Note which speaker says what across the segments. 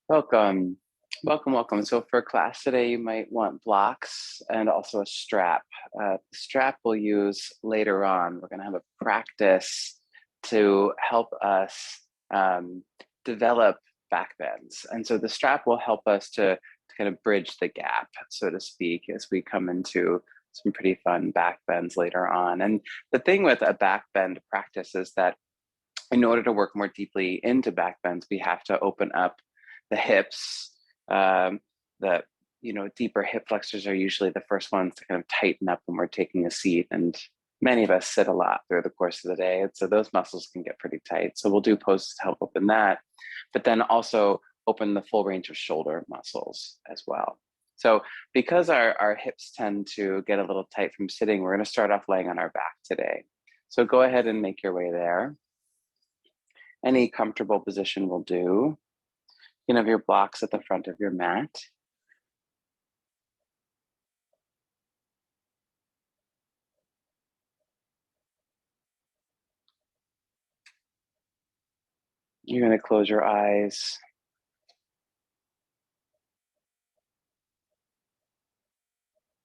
Speaker 1: Welcome, welcome. So for class today, you might want blocks and also a strap. The strap we'll use later on. We're gonna have a practice to help us develop back bends. And so the strap will help us to kind of bridge the gap, so to speak, as we come into some pretty fun back bends later on. And the thing with a back bend practice is that in order to work more deeply into back bends, we have to open up the hips. The deeper hip flexors are usually the first ones to kind of tighten up when we're taking a seat, and many of us sit a lot through the course of the day, and so those muscles can get pretty tight. So we'll do poses to help open that, but then also open the full range of shoulder muscles as well. So because our hips tend to get a little tight from sitting, we're going to start off laying on our back today. So go ahead and make your way there. Any comfortable position will do. You can have your blocks at the front of your mat. You're going to close your eyes.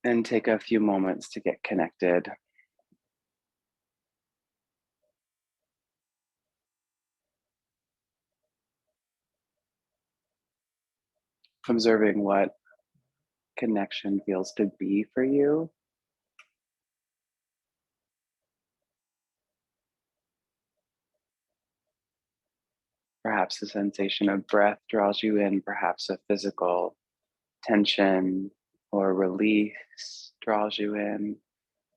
Speaker 1: And take a few moments to get connected. Observing what connection feels to be for you. Perhaps the sensation of breath draws you in, perhaps a physical tension or release draws you in,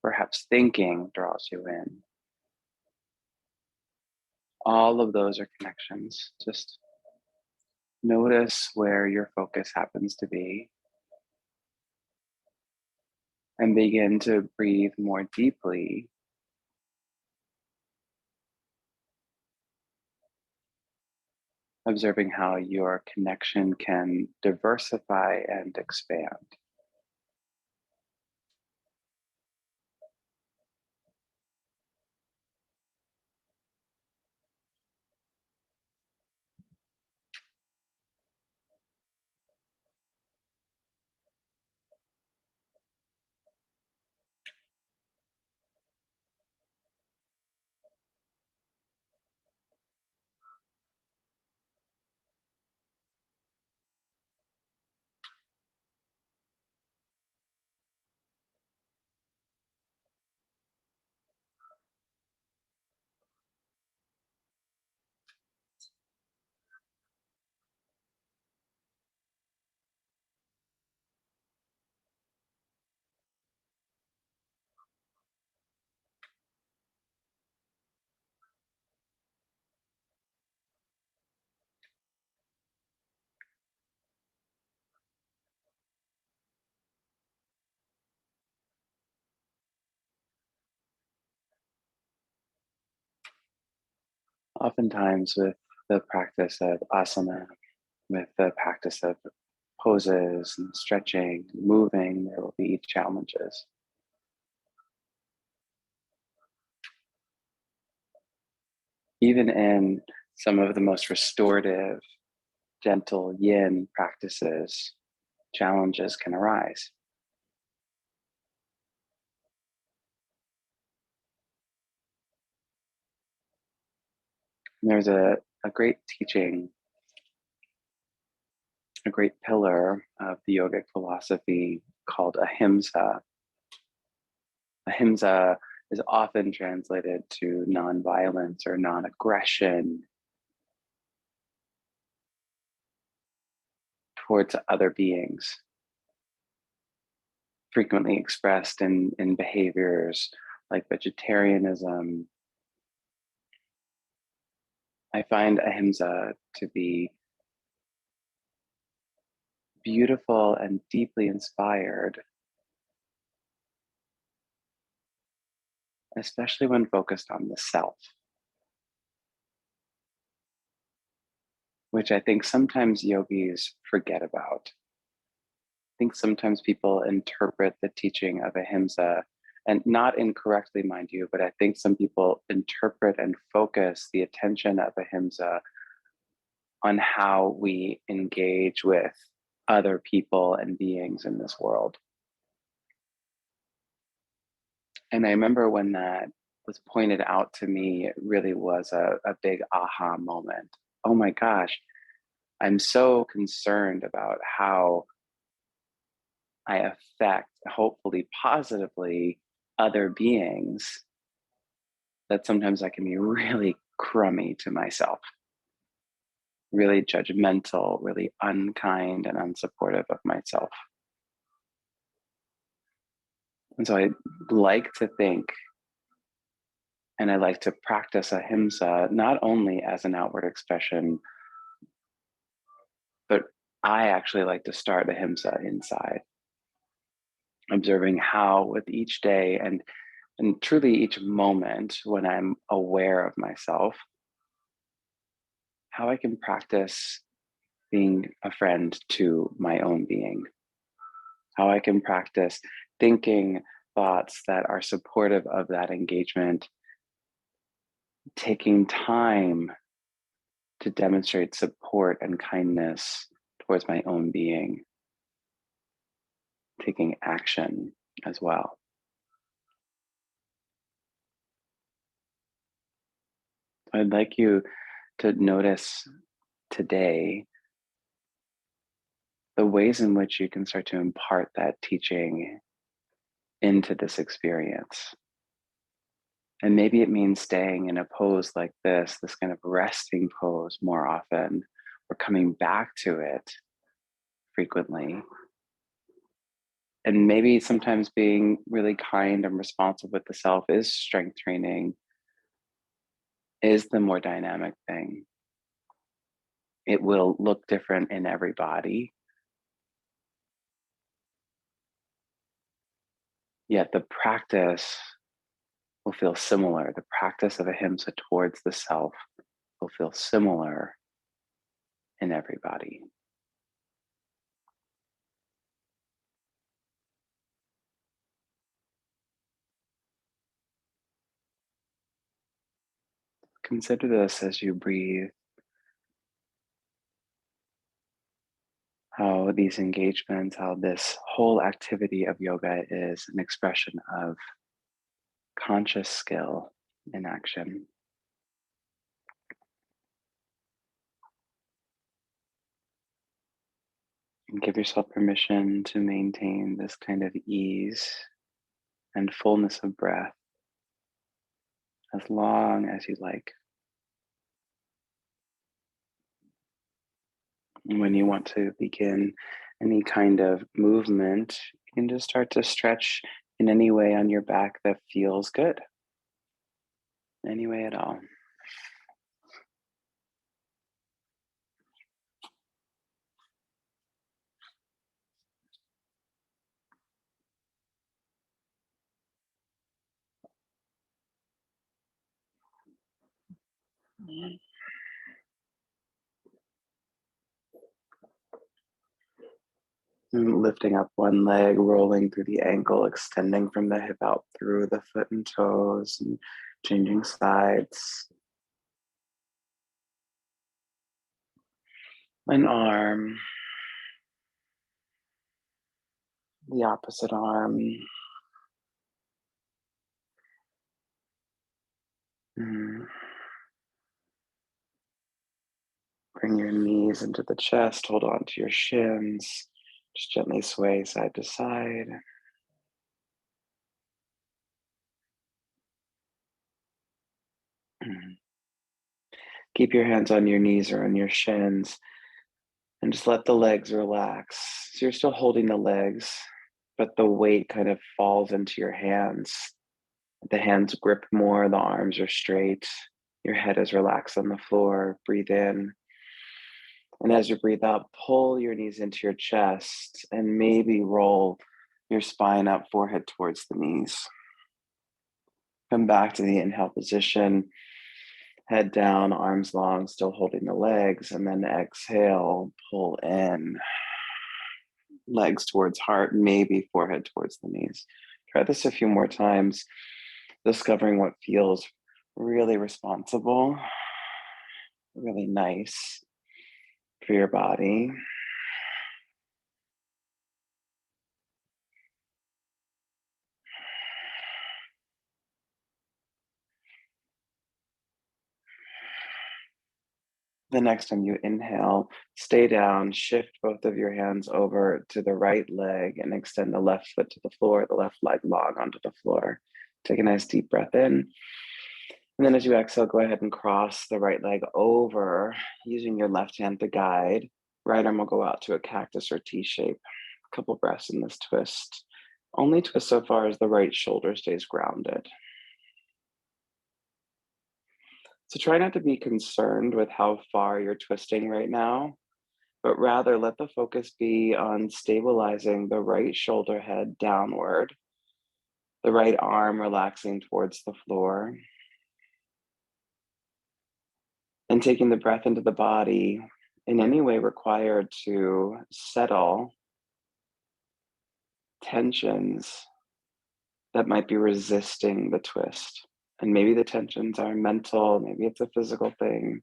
Speaker 1: perhaps thinking draws you in. All of those are connections. Just notice where your focus happens to be and begin to breathe more deeply, observing how your connection can diversify and expand. Oftentimes, with the practice of asana, with the practice of poses and stretching, moving, there will be challenges. Even in some of the most restorative, gentle yin practices, challenges can arise. And there's a great teaching, a great pillar of the yogic philosophy called Ahimsa. Ahimsa is often translated to nonviolence or non-aggression towards other beings, frequently expressed in behaviors like vegetarianism. I find Ahimsa to be beautiful and deeply inspired, especially when focused on the self, which I think sometimes yogis forget about. I think sometimes people interpret the teaching of Ahimsa, and not incorrectly, mind you, but I think some people interpret and focus the attention of Ahimsa on how we engage with other people and beings in this world. And I remember when that was pointed out to me, it really was a big aha moment. Oh my gosh, I'm so concerned about how I affect, hopefully positively, other beings, that sometimes I can be really crummy to myself, really judgmental, really unkind and unsupportive of myself. And so I like to think, and I like to practice ahimsa not only as an outward expression, but I actually like to start ahimsa inside, observing how with each day and truly each moment when I'm aware of myself, how I can practice being a friend to my own being, how I can practice thinking thoughts that are supportive of that engagement, taking time to demonstrate support and kindness towards my own being, taking action as well. I'd like you to notice today the ways in which you can start to impart that teaching into this experience. And maybe it means staying in a pose like this kind of resting pose more often, or coming back to it frequently. And maybe sometimes being really kind and responsive with the self is strength training, is the more dynamic thing. It will look different in every body, yet the practice will feel similar. The practice of ahimsa towards the self will feel similar in everybody. Consider this as you breathe, how these engagements, how this whole activity of yoga is an expression of conscious skill in action. And give yourself permission to maintain this kind of ease and fullness of breath as long as you like. And when you want to begin any kind of movement, you can just start to stretch in any way on your back that feels good. Any way at all. And lifting up one leg, rolling through the ankle, extending from the hip out through the foot and toes, and changing sides. An arm, the opposite arm. Mm. Bring your knees into the chest, hold on to your shins. Just gently sway side to side. Mm. Keep your hands on your knees or on your shins and just let the legs relax. So you're still holding the legs, but the weight kind of falls into your hands. The hands grip more, the arms are straight. Your head is relaxed on the floor. Breathe in. And as you breathe out, pull your knees into your chest and maybe roll your spine up, forehead towards the knees. Come back to the inhale position. Head down, arms long, still holding the legs. And then exhale, pull in. Legs towards heart, maybe forehead towards the knees. Try this a few more times, discovering what feels really responsible, really nice. for your body. The next time you inhale, stay down, shift both of your hands over to the right leg and extend the left foot to the floor, the left leg log onto the floor. Take a nice deep breath in. And then as you exhale, go ahead and cross the right leg over using your left hand to guide. Right arm will go out to a cactus or T shape. A couple breaths in this twist. Only twist so far as the right shoulder stays grounded. So try not to be concerned with how far you're twisting right now, but rather let the focus be on stabilizing the right shoulder head downward, the right arm relaxing towards the floor, and taking the breath into the body in any way required to settle tensions that might be resisting the twist. And maybe the tensions are mental, maybe it's a physical thing.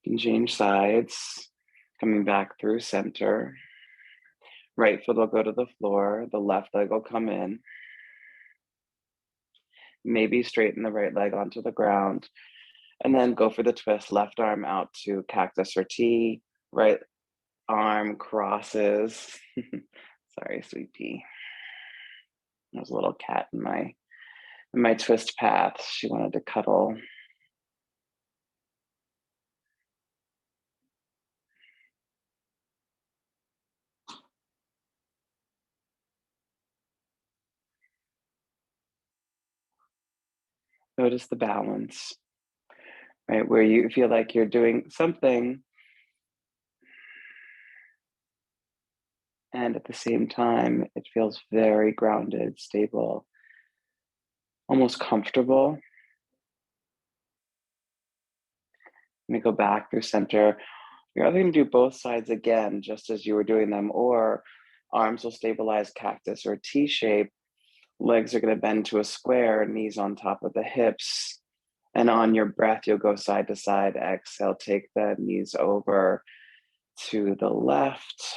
Speaker 1: You can change sides, coming back through center. Right foot will go to the floor, the left leg will come in. Maybe straighten the right leg onto the ground. And then go for the twist, left arm out to cactus or T, right arm crosses. Sorry, sweet pea. There's a little cat in my twist path. She wanted to cuddle. Notice the balance, right? Where you feel like you're doing something and at the same time, it feels very grounded, stable, almost comfortable. Let me go back through center. You're either going to do both sides again, just as you were doing them, or arms will stabilize cactus or T shape. Legs are going to bend to a square, knees on top of the hips. And on your breath, you'll go side to side. Exhale, take the knees over to the left.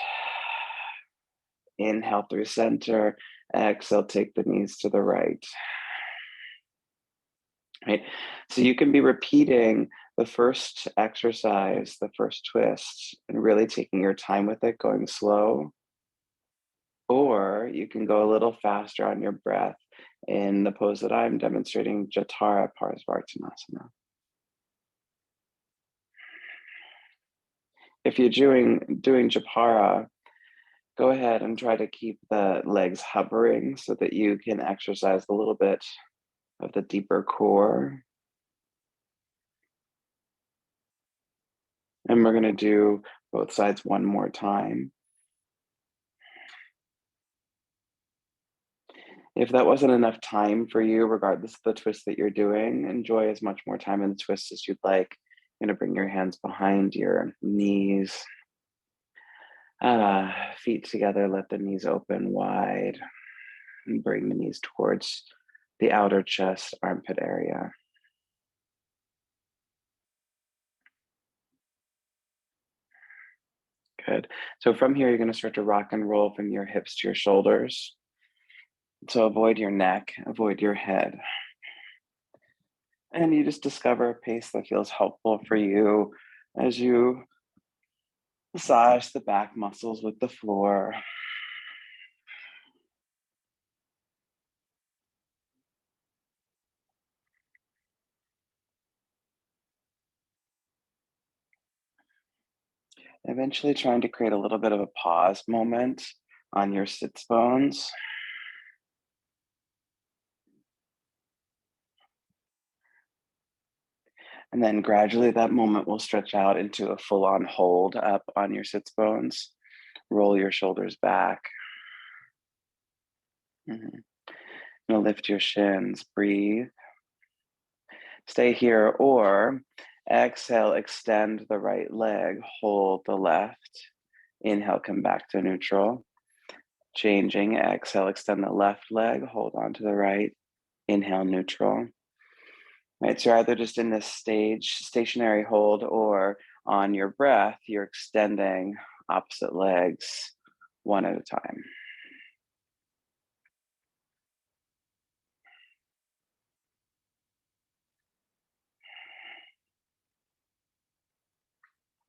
Speaker 1: Inhale through center. Exhale, take the knees to the right. Right? So you can be repeating the first exercise, the first twist, and really taking your time with it, going slow. Or you can go a little faster on your breath in the pose that I'm demonstrating, Jatara Parsvartanasana. If you're doing Japara, go ahead and try to keep the legs hovering so that you can exercise a little bit of the deeper core. And we're going to do both sides one more time. If that wasn't enough time for you, regardless of the twist that you're doing, enjoy as much more time in the twist as you'd like. You're going to bring your hands behind your knees. Feet together, let the knees open wide. And bring the knees towards the outer chest, armpit area. Good. So from here, you're going to start to rock and roll from your hips to your shoulders. So avoid your neck, avoid your head. And you just discover a pace that feels helpful for you as you massage the back muscles with the floor. Eventually trying to create a little bit of a pause moment on your sits bones. And then gradually that moment will stretch out into a full-on hold up on your sits bones. Roll your shoulders back. Now lift your shins, breathe. Stay here, or exhale, extend the right leg, hold the left. Inhale, come back to neutral. Changing, exhale, extend the left leg, hold on to the right. Inhale, neutral. Right, so either just in this stationary hold, or on your breath, you're extending opposite legs one at a time.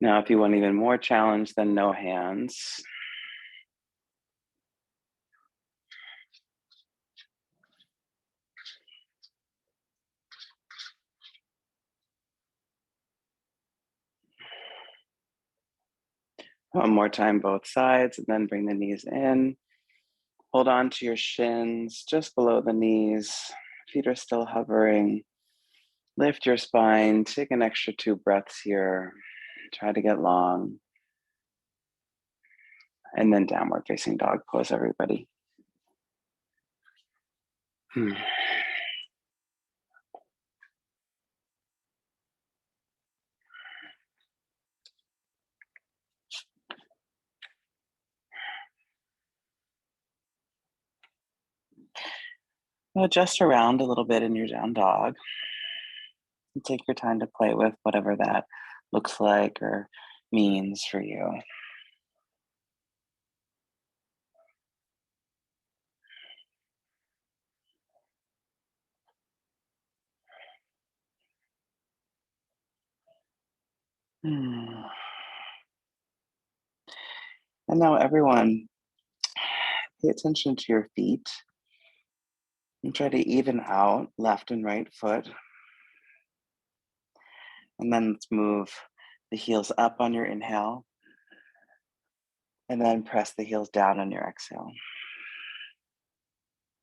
Speaker 1: Now, if you want even more challenge, then no hands. One more time, both sides, and then bring the knees in. Hold on to your shins just below the knees. Feet are still hovering. Lift your spine. Take an extra 2 breaths here. Try to get long. And then downward facing dog pose, everybody. Adjust around a little bit in your down dog. And take your time to play with whatever that looks like or means for you. And now, everyone, pay attention to your feet and try to even out left and right foot. And then let's move the heels up on your inhale, and then press the heels down on your exhale.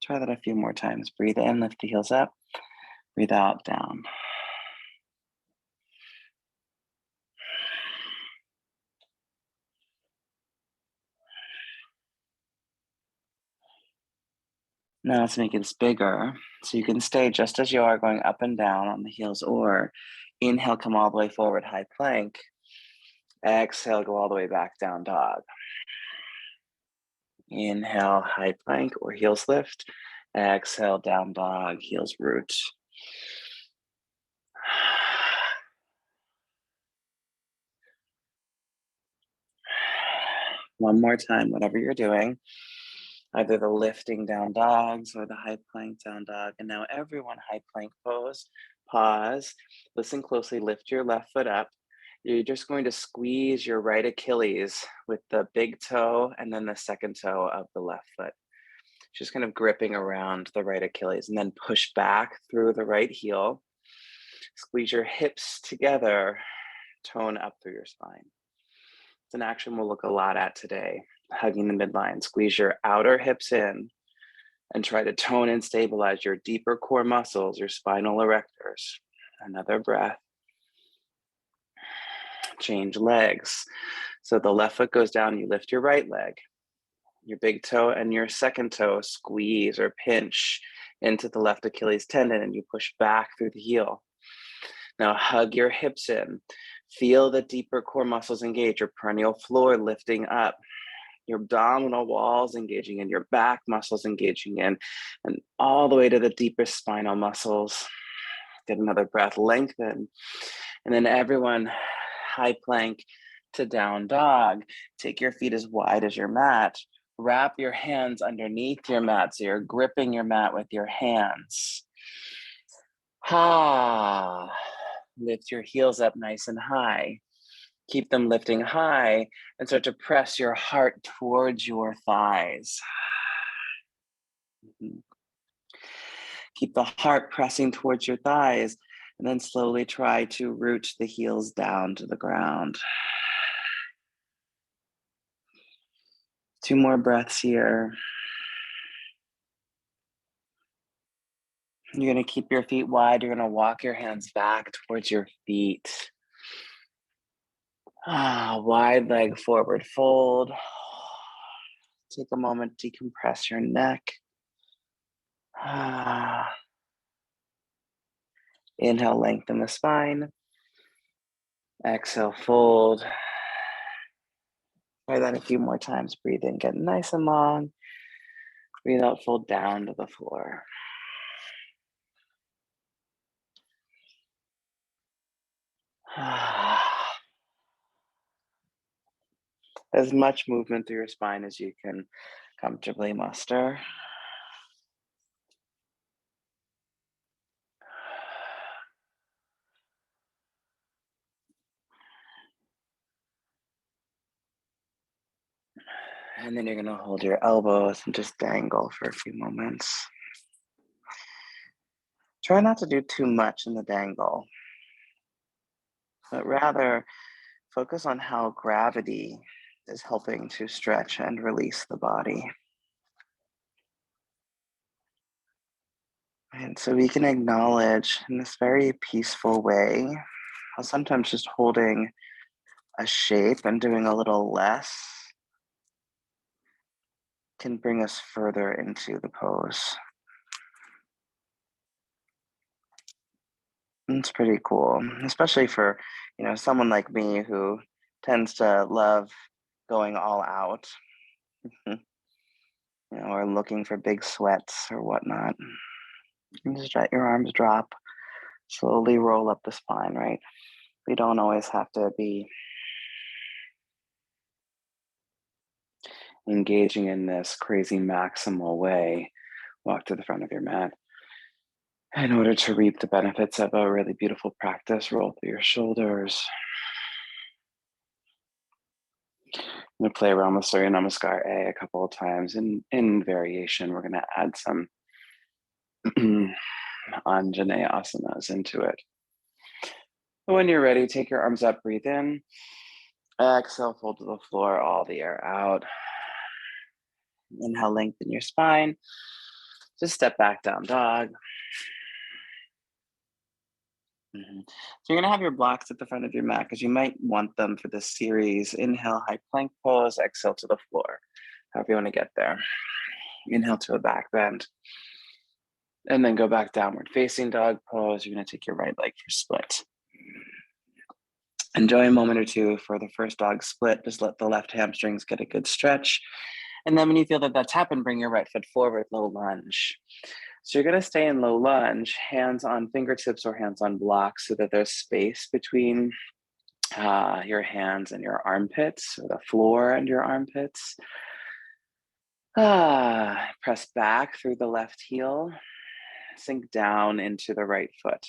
Speaker 1: Try that a few more times. Breathe in, lift the heels up, breathe out, down. Now let's make this bigger. So you can stay just as you are, going up and down on the heels, or inhale, come all the way forward, high plank. Exhale, go all the way back, down dog. Inhale, high plank or heels lift. Exhale, down dog, heels root. One more time, whatever you're doing, either the lifting down dogs or the high plank down dog. And now everyone, high plank pose. Pause, listen closely, lift your left foot up. You're just going to squeeze your right Achilles with the big toe and then the second toe of the left foot. Just kind of gripping around the right Achilles, and then push back through the right heel. Squeeze your hips together, tone up through your spine. It's an action we'll look a lot at today. Hugging the midline. Squeeze your outer hips in and try to tone and stabilize your deeper core muscles, your spinal erectors. Another breath. Change legs. So the left foot goes down, you lift your right leg. Your big toe and your second toe squeeze or pinch into the left Achilles tendon, and you push back through the heel. Now hug your hips in. Feel the deeper core muscles engage, your peroneal floor lifting up, your abdominal walls engaging in, your back muscles engaging in, and all the way to the deepest spinal muscles. Get another breath, lengthen. And then everyone, high plank to down dog. Take your feet as wide as your mat. Wrap your hands underneath your mat, so you're gripping your mat with your hands. Lift your heels up nice and high. Keep them lifting high, and start to press your heart towards your thighs. Keep the heart pressing towards your thighs, and then slowly try to root the heels down to the ground. 2 more breaths here. You're going to keep your feet wide. You're going to walk your hands back towards your feet. Wide leg forward fold. Take a moment to decompress your neck. Inhale, lengthen the spine. Exhale, fold. Try that a few more times. Breathe in, get nice and long. Breathe out, fold down to the floor. As much movement through your spine as you can comfortably muster. And then you're going to hold your elbows and just dangle for a few moments. Try not to do too much in the dangle, but rather focus on how gravity is helping to stretch and release the body. And so we can acknowledge in this very peaceful way how sometimes just holding a shape and doing a little less can bring us further into the pose. It's pretty cool, especially for, someone like me who tends to love going all out, or looking for big sweats or whatnot. You just let your arms drop, slowly roll up the spine, right? We don't always have to be engaging in this crazy maximal way. Walk to the front of your mat. In order to reap the benefits of a really beautiful practice, roll through your shoulders. I'm going to play around with Surya Namaskar A couple of times. In variation, we're going to add some Anjaneyasana into it. When you're ready, take your arms up, breathe in. Exhale, fold to the floor, all the air out. Inhale, lengthen your spine. Just step back, down dog. So you're going to have your blocks at the front of your mat because you might want them for this series. Inhale, high plank pose. Exhale to the floor. However you want to get there. Inhale to a back bend. And then go back downward facing dog pose. You're going to take your right leg for split. Enjoy a moment or two for the first dog split. Just let the left hamstrings get a good stretch. And then when you feel that that's happened, bring your right foot forward, low lunge. So you're going to stay in low lunge, hands on fingertips or hands on blocks so that there's space between your hands and your armpits, or the floor and your armpits. Press back through the left heel, sink down into the right foot.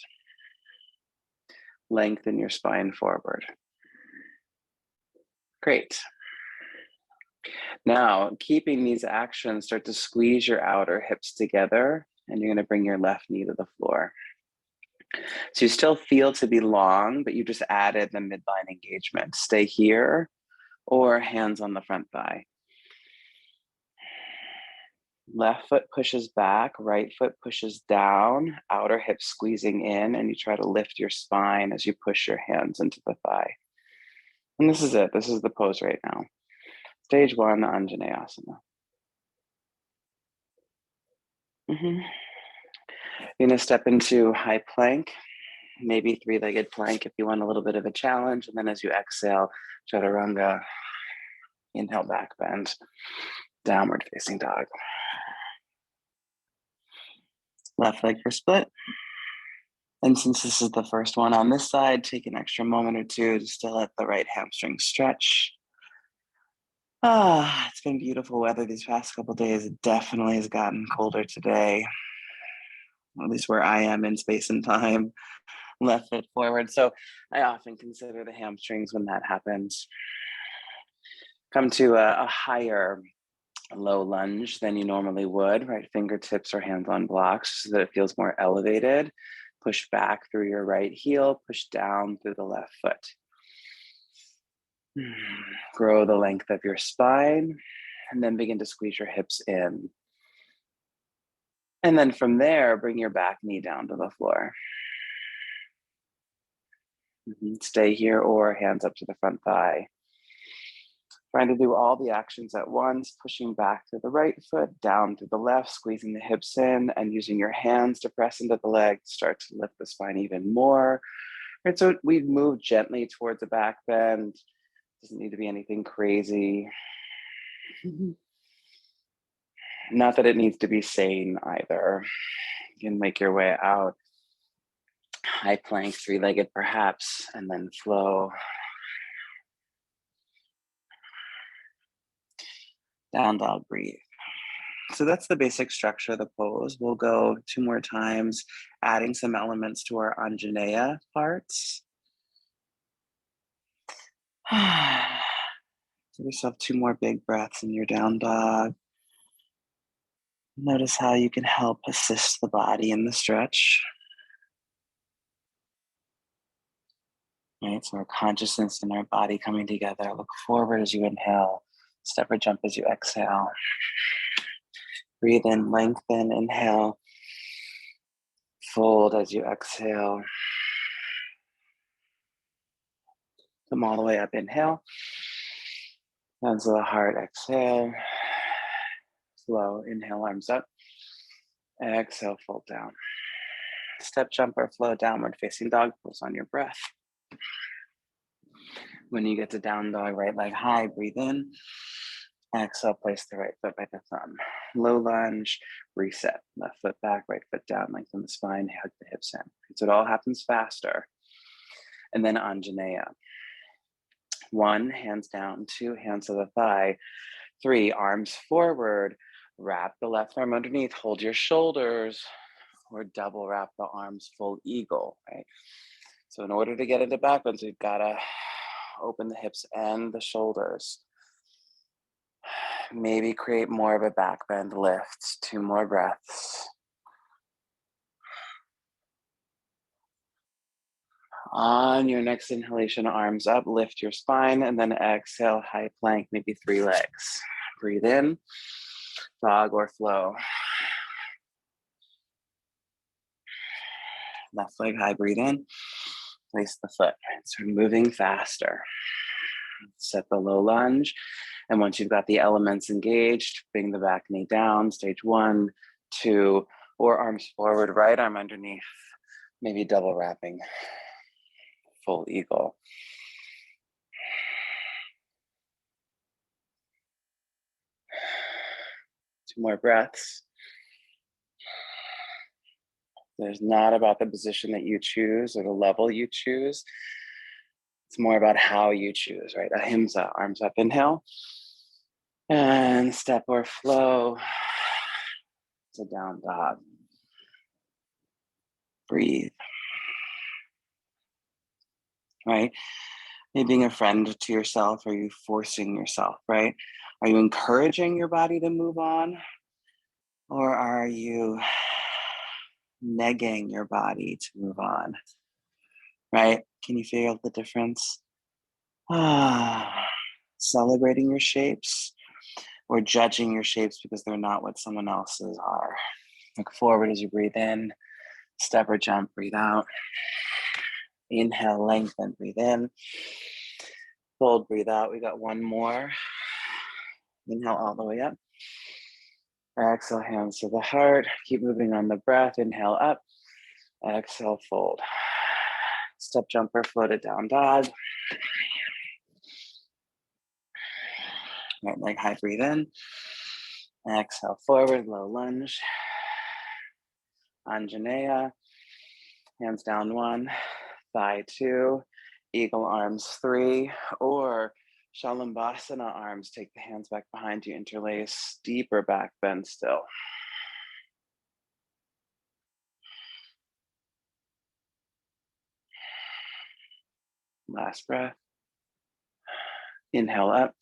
Speaker 1: Lengthen your spine forward. Great. Now, keeping these actions, start to squeeze your outer hips together, and you're going to bring your left knee to the floor. So you still feel to be long, but you just added the midline engagement. Stay here or hands on the front thigh. Left foot pushes back, right foot pushes down, outer hip squeezing in, and you try to lift your spine as you push your hands into the thigh. And this is it. This is the pose right now. Stage 1, Anjaneyasana. You're going to step into high plank, maybe three-legged plank if you want a little bit of a challenge. And then as you exhale, Chaturanga, inhale, back bend, downward facing dog. Left leg for split. And since this is the first one on this side, take an extra moment or two just to let the right hamstring stretch. It's been beautiful weather these past couple of days. It definitely has gotten colder today, at least where I am in space and time. Left foot forward. So I often consider the hamstrings when that happens. Come to a higher low lunge than you normally would, right? Fingertips or hands on blocks so that it feels more elevated. Push back through your right heel, push down through the left foot. Grow the length of your spine, and then begin to squeeze your hips in. And then from there, bring your back knee down to the floor. Stay here or hands up to the front thigh. Trying to do all the actions at once, pushing back to the right foot, down to the left, squeezing the hips in, and using your hands to press into the leg, start to lift the spine even more. Right, so we move gently towards a back bend. Doesn't need to be anything crazy. Not that it needs to be sane either. You can make your way out. High plank, three-legged perhaps, and then flow. Down dog, breathe. So that's the basic structure of the pose. We'll go 2 more times, adding some elements to our Anjaneya parts. Give yourself 2 more big breaths in your down dog. Notice how you can help assist the body in the stretch. Right, so our consciousness and our body coming together. Look forward as you inhale. Step or jump as you exhale. Breathe in, lengthen, inhale. Fold as you exhale. Come all the way up, inhale. Hands to the heart, exhale. Slow, inhale, arms up. Exhale, fold down. Step, jump, or flow downward facing dog pose on your breath. When you get to down dog, right leg high, breathe in. Exhale, place the right foot by the thumb. Low lunge, reset. Left foot back, right foot down, lengthen the spine, hug the hips in. So it all happens faster. And then Anjaneya. 1, hands down. 2, hands to the thigh. 3, arms forward. Wrap the left arm underneath. Hold your shoulders. Or double wrap the arms, full eagle, right? So in order to get into backbends, we've got to open the hips and the shoulders. Maybe create more of a backbend lift. 2 more breaths. On your next inhalation, arms up, lift your spine, and then exhale, high plank, maybe 3 legs. Breathe in, dog or flow. Left leg high, breathe in, place the foot. So we're moving faster. Set the low lunge. And once you've got the elements engaged, bring the back knee down, stage 1, 2, or arms forward, right arm underneath, maybe double wrapping, full eagle. Two more breaths. There's not about the position that you choose or the level you choose. It's more about how you choose, right? Ahimsa, arms up, inhale. And step or flow to down dog. Breathe. Right? Maybe being a friend to yourself, are you forcing yourself, right? Are you encouraging your body to move on? Or are you negging your body to move on? Right? Can you feel the difference? Celebrating your shapes or judging your shapes because they're not what someone else's are. Look forward as you breathe in, step or jump, breathe out. Inhale, lengthen, breathe in. Fold, breathe out. We got 1 more. Inhale all the way up. Exhale, hands to the heart. Keep moving on the breath. Inhale up. Exhale, fold. Step, jumper, float it down dog. Right leg high, breathe in. Exhale, forward, low lunge. Anjaneya. Hands down 1, thigh 2, eagle arms 3, or Shalambhasana arms. Take the hands back behind you, interlace, deeper back bend still. Last breath. Inhale up.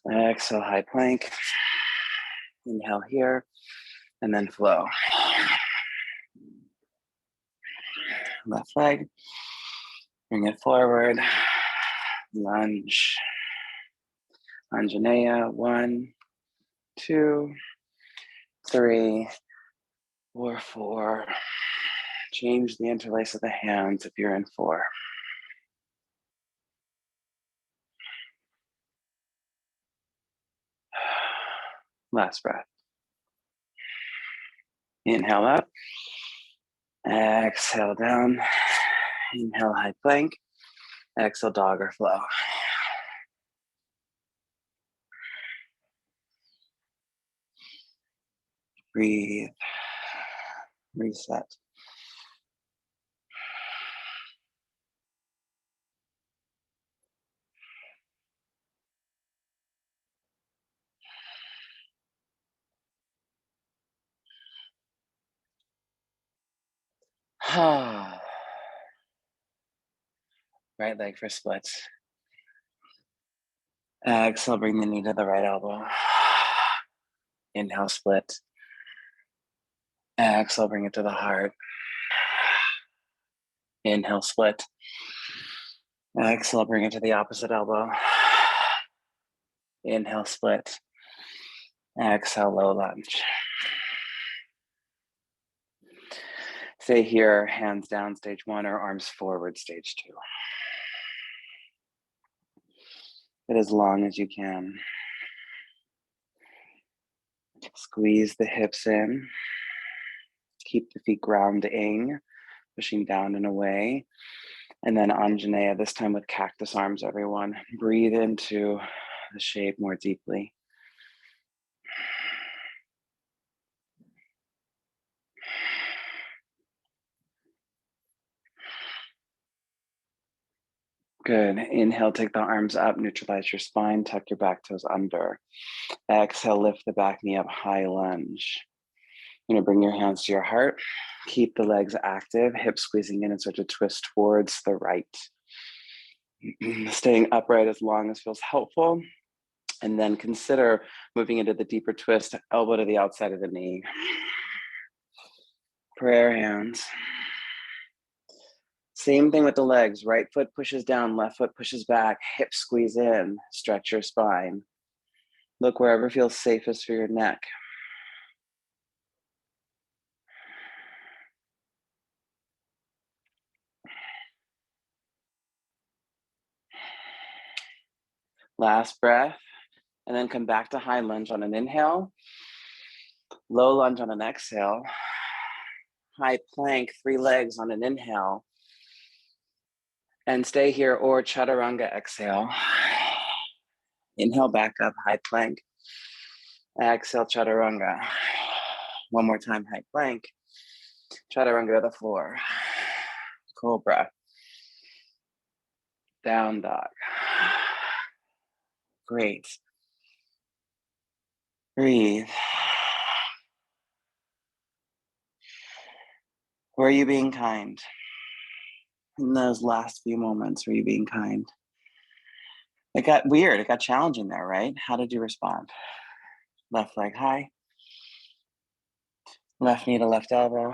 Speaker 1: Exhale, high plank. Inhale here, and then flow. Left leg. Bring it forward. Lunge. Anjaneya. 1, 2, 3, or 4. Change the interlace of the hands if you're in 4. Last breath. Inhale up. Exhale down. Inhale, high plank. Exhale, dog or flow. Breathe. Reset. Right leg for splits. Exhale, bring the knee to the right elbow. Inhale, split. Exhale, bring it to the heart. Inhale, split. Exhale, bring it to the opposite elbow. Inhale, split. Exhale, low lunge. Stay here, hands down, stage 1, or arms forward, stage 2. Get as long as you can. Squeeze the hips in. Keep the feet grounding, pushing down and away. And then Anjaneya, this time with cactus arms, everyone. Breathe into the shape more deeply. Good. Inhale, take the arms up, neutralize your spine, tuck your back toes under. Exhale, lift the back knee up, high lunge. You're gonna bring your hands to your heart. Keep the legs active, hips squeezing in and start to twist towards the right. Staying upright as long as feels helpful. And then consider moving into the deeper twist, elbow to the outside of the knee. Prayer hands. Same thing with the legs. Right foot pushes down, left foot pushes back, hips squeeze in, stretch your spine. Look wherever feels safest for your neck. Last breath, and then come back to high lunge on an inhale, low lunge on an exhale, high plank, 3 legs on an inhale, and stay here, or Chaturanga exhale. Inhale back up, high plank. Exhale, Chaturanga. One more time, high plank. Chaturanga to the floor. Cobra. Down dog. Great. Breathe. Were you being kind? In those last few moments, were you being kind? It got weird. It got challenging there, right? How did you respond? Left leg high. Left knee to left elbow.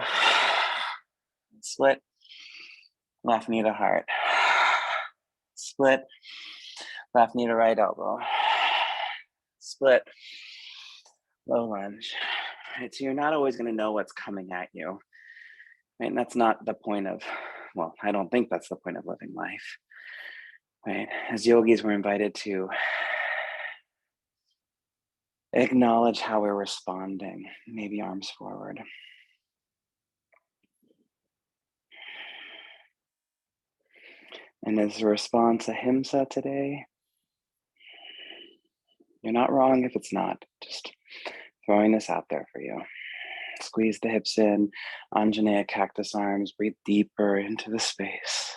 Speaker 1: Split. Left knee to heart. Split. Left knee to right elbow. Split. Low lunge. Right, so you're not always going to know what's coming at you. Right? And that's not the point of, well, I don't think that's the point of living life. Right? As yogis, we're invited to acknowledge how we're responding. Maybe arms forward. And as a response, Ahimsa today, you're not wrong if it's not. Just throwing this out there for you. Squeeze the hips in, Anjaneya cactus arms, breathe deeper into the space.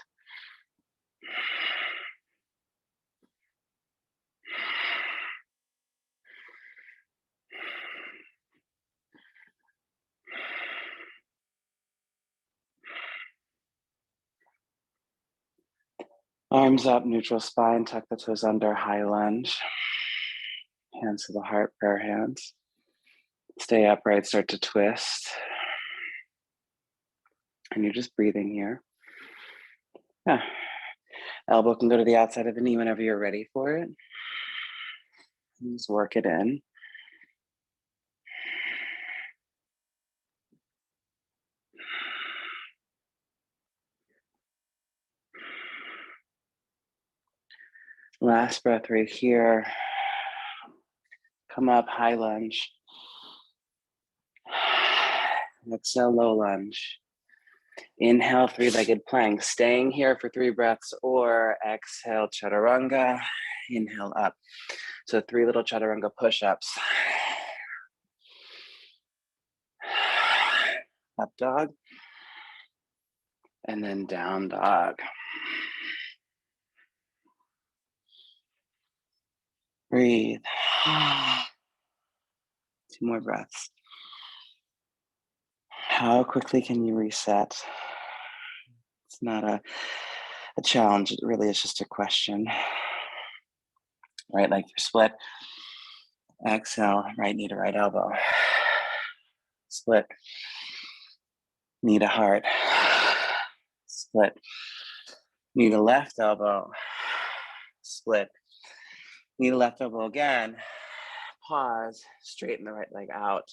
Speaker 1: Arms up, neutral spine, tuck the toes under, high lunge. Hands to the heart, prayer hands. Stay upright, start to twist. And you're just breathing here. Yeah. Elbow can go to the outside of the knee whenever you're ready for it. And just work it in. Last breath right here. Come up, high lunge. Exhale, low lunge. Inhale, 3-legged plank. Staying here for 3 breaths, or exhale, Chaturanga. Inhale up. So 3 little Chaturanga push-ups. Up dog. And then down dog. Breathe. 2 more breaths. How quickly can you reset? It's not a challenge. It really is just a question. Right leg for split. Exhale, right knee to right elbow. Split. Knee to heart. Split. Knee to left elbow. Split. Knee to left elbow again. Pause. Straighten the right leg out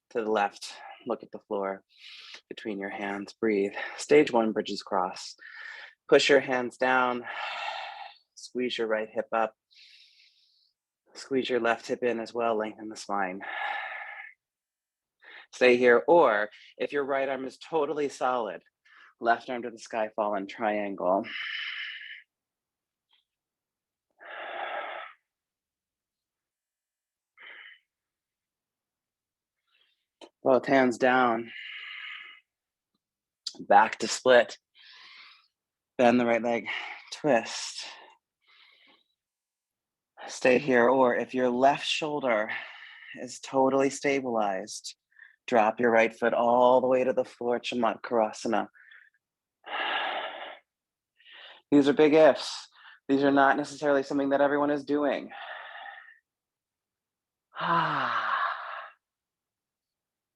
Speaker 1: to the left. Look at the floor between your hands. Breathe. Stage one, bridges cross. Push your hands down. Squeeze your right hip up. Squeeze your left hip in as well. Lengthen the spine. Stay here. Or if your right arm is totally solid, left arm to the sky, fallen triangle. Both hands down. Back to split. Bend the right leg. Twist. Stay here. Or if your left shoulder is totally stabilized, drop your right foot all the way to the floor, Chaturanga. These are big ifs. These are not necessarily something that everyone is doing.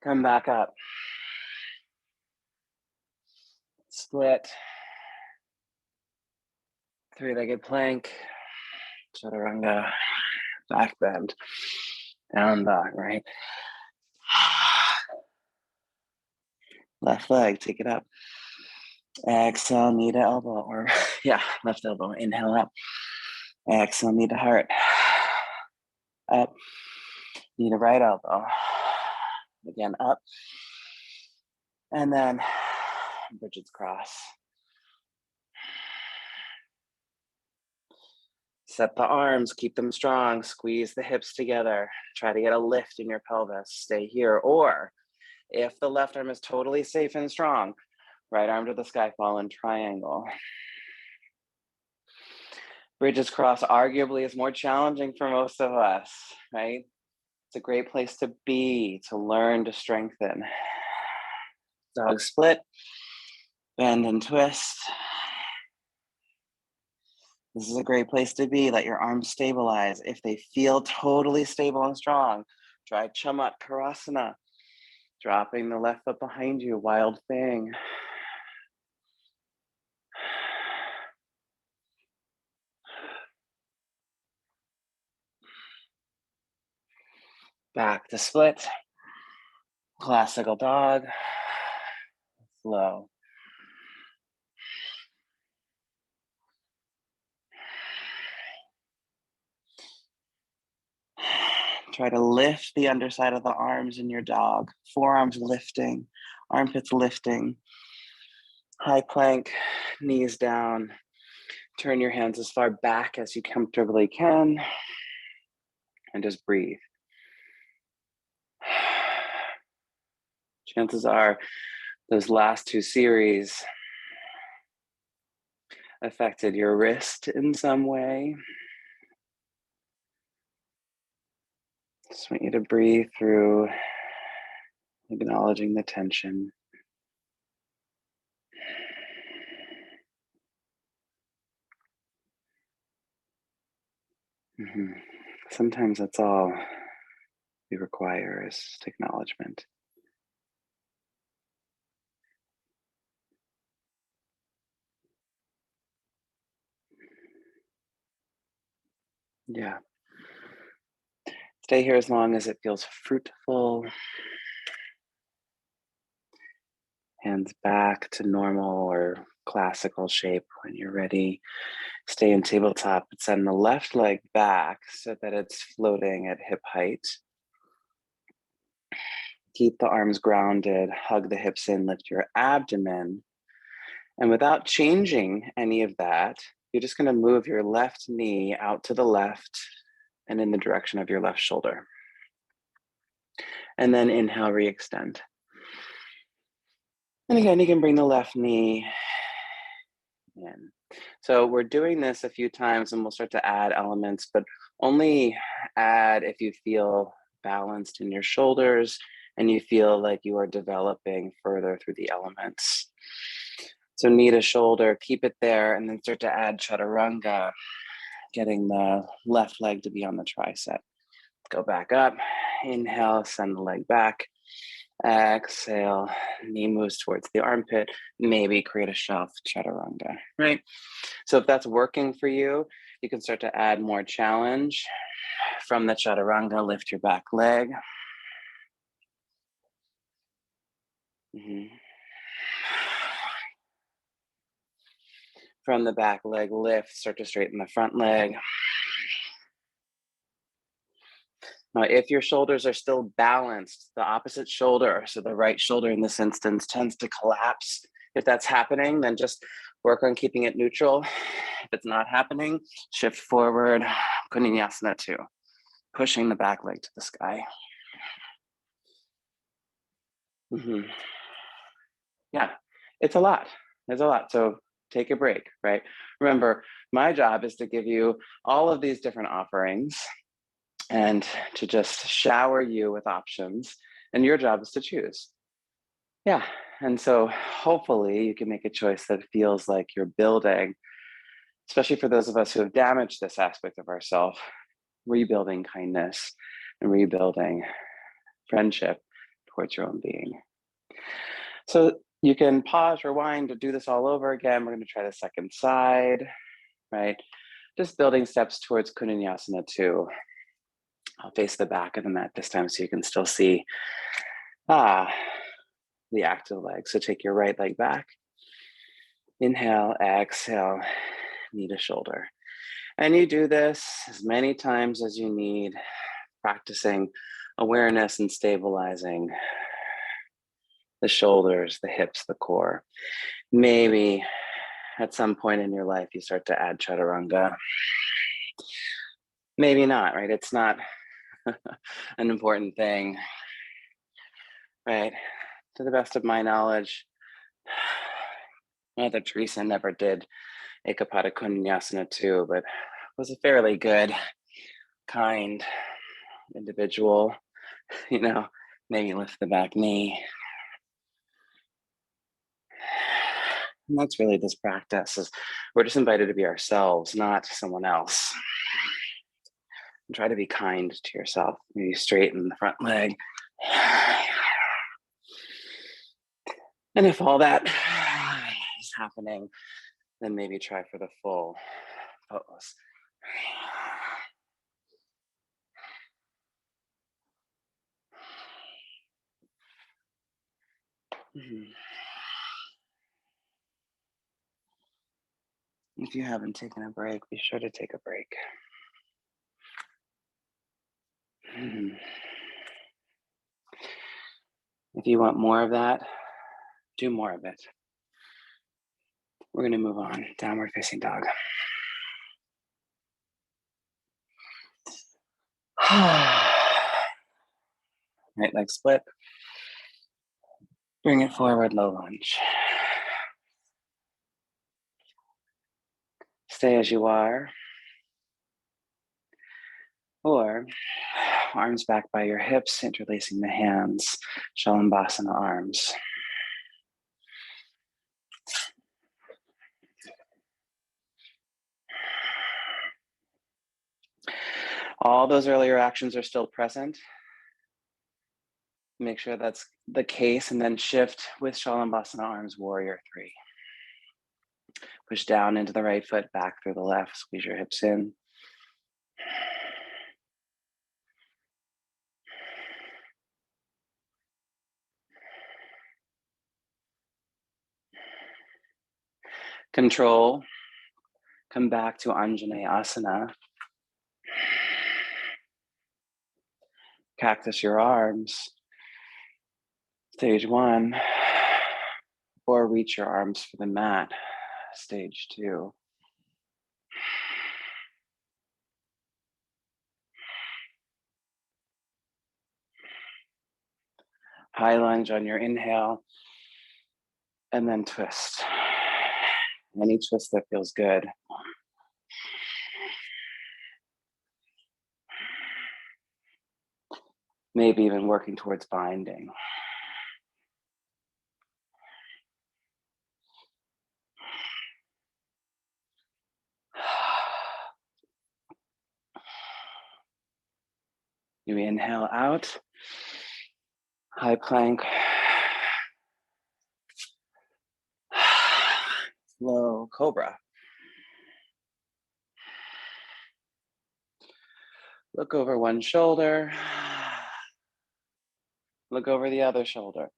Speaker 1: Come back up. Split. Three-legged plank. Chaturanga. Backbend. Down dog, right? Left leg, take it up. Exhale, knee to elbow, or yeah, left elbow. Inhale up. Exhale, knee to heart. Up. Knee to right elbow. Again, up. And then bridges cross. Set the arms, keep them strong. Squeeze the hips together. Try to get a lift in your pelvis. Stay here. Or if the left arm is totally safe and strong, right arm to the sky, fallen triangle. Bridges cross arguably is more challenging for most of us, right? It's a great place to be, to learn to strengthen. Dog split, bend and twist. This is a great place to be. Let your arms stabilize. If they feel totally stable and strong, try Chaturanga. Dropping the left foot behind you, wild thing. Back to split. Classical dog. Slow. Try to lift the underside of the arms in your dog. Forearms lifting, armpits lifting. High plank, knees down. Turn your hands as far back as you comfortably can. And just breathe. Chances are those last two series affected your wrist in some way. Just want you to breathe through, acknowledging the tension. Sometimes that's all we require is just acknowledgement. Yeah. Stay here as long as it feels fruitful. Hands back to normal or classical shape when you're ready. Stay in tabletop, but send the left leg back so that it's floating at hip height. Keep the arms grounded, hug the hips in, lift your abdomen. And without changing any of that, you're just gonna move your left knee out to the left and in the direction of your left shoulder. And then inhale, re-extend. And again, you can bring the left knee in. So we're doing this a few times and we'll start to add elements, but only add if you feel balanced in your shoulders and you feel like you are developing further through the elements. So knee to shoulder, keep it there, and then start to add Chaturanga, getting the left leg to be on the tricep. Go back up, inhale, send the leg back. Exhale, knee moves towards the armpit, maybe create a shelf Chaturanga, right? So if that's working for you, you can start to add more challenge. From the Chaturanga, lift your back leg. From the back leg lift, start to straighten the front leg. Now, if your shoulders are still balanced, the opposite shoulder, so the right shoulder in this instance, tends to collapse. If that's happening, then just work on keeping it neutral. If it's not happening, shift forward, Anjaneyasana 2, pushing the back leg to the sky. Yeah, it's a lot. There's a lot. So take a break, right? Remember, my job is to give you all of these different offerings and to just shower you with options. And your job is to choose. Yeah. And so hopefully you can make a choice that feels like you're building, especially for those of us who have damaged this aspect of ourselves, rebuilding kindness and rebuilding friendship towards your own being. So you can pause, rewind, to do this all over again. We're going to try the second side, right? Just building steps towards Anjaneyasana 2. I'll face the back of the mat this time so you can still see the active leg. So take your right leg back. Inhale, exhale, knee to shoulder. And you do this as many times as you need, practicing awareness and stabilizing the shoulders, the hips, the core. Maybe at some point in your life, you start to add Chaturanga. Maybe not, right? It's not an important thing, right? To the best of my knowledge, Mother Teresa never did Ekapada Anjaneyasana 2, but was a fairly good, kind individual, maybe lift the back knee. And that's really this practice, is we're just invited to be ourselves, not someone else. And try to be kind to yourself. Maybe straighten the front leg. And if all that is happening, then maybe try for the full pose. If you haven't taken a break, be sure to take a break. If you want more of that, do more of it. We're going to move on. Downward facing dog. Right leg split. Bring it forward, low lunge. Stay as you are. Or arms back by your hips, interlacing the hands, Shalambhasana arms. All those earlier actions are still present. Make sure that's the case, and then shift with Shalambhasana arms, warrior 3. Push down into the right foot, back through the left, squeeze your hips in. Control, come back to Anjaneyasana. Cactus your arms, stage 1, or reach your arms for the mat, stage 2. High lunge on your inhale, and then twist. Any twist that feels good. Maybe even working towards binding. You inhale out, high plank, low cobra. Look over one shoulder, look over the other shoulder.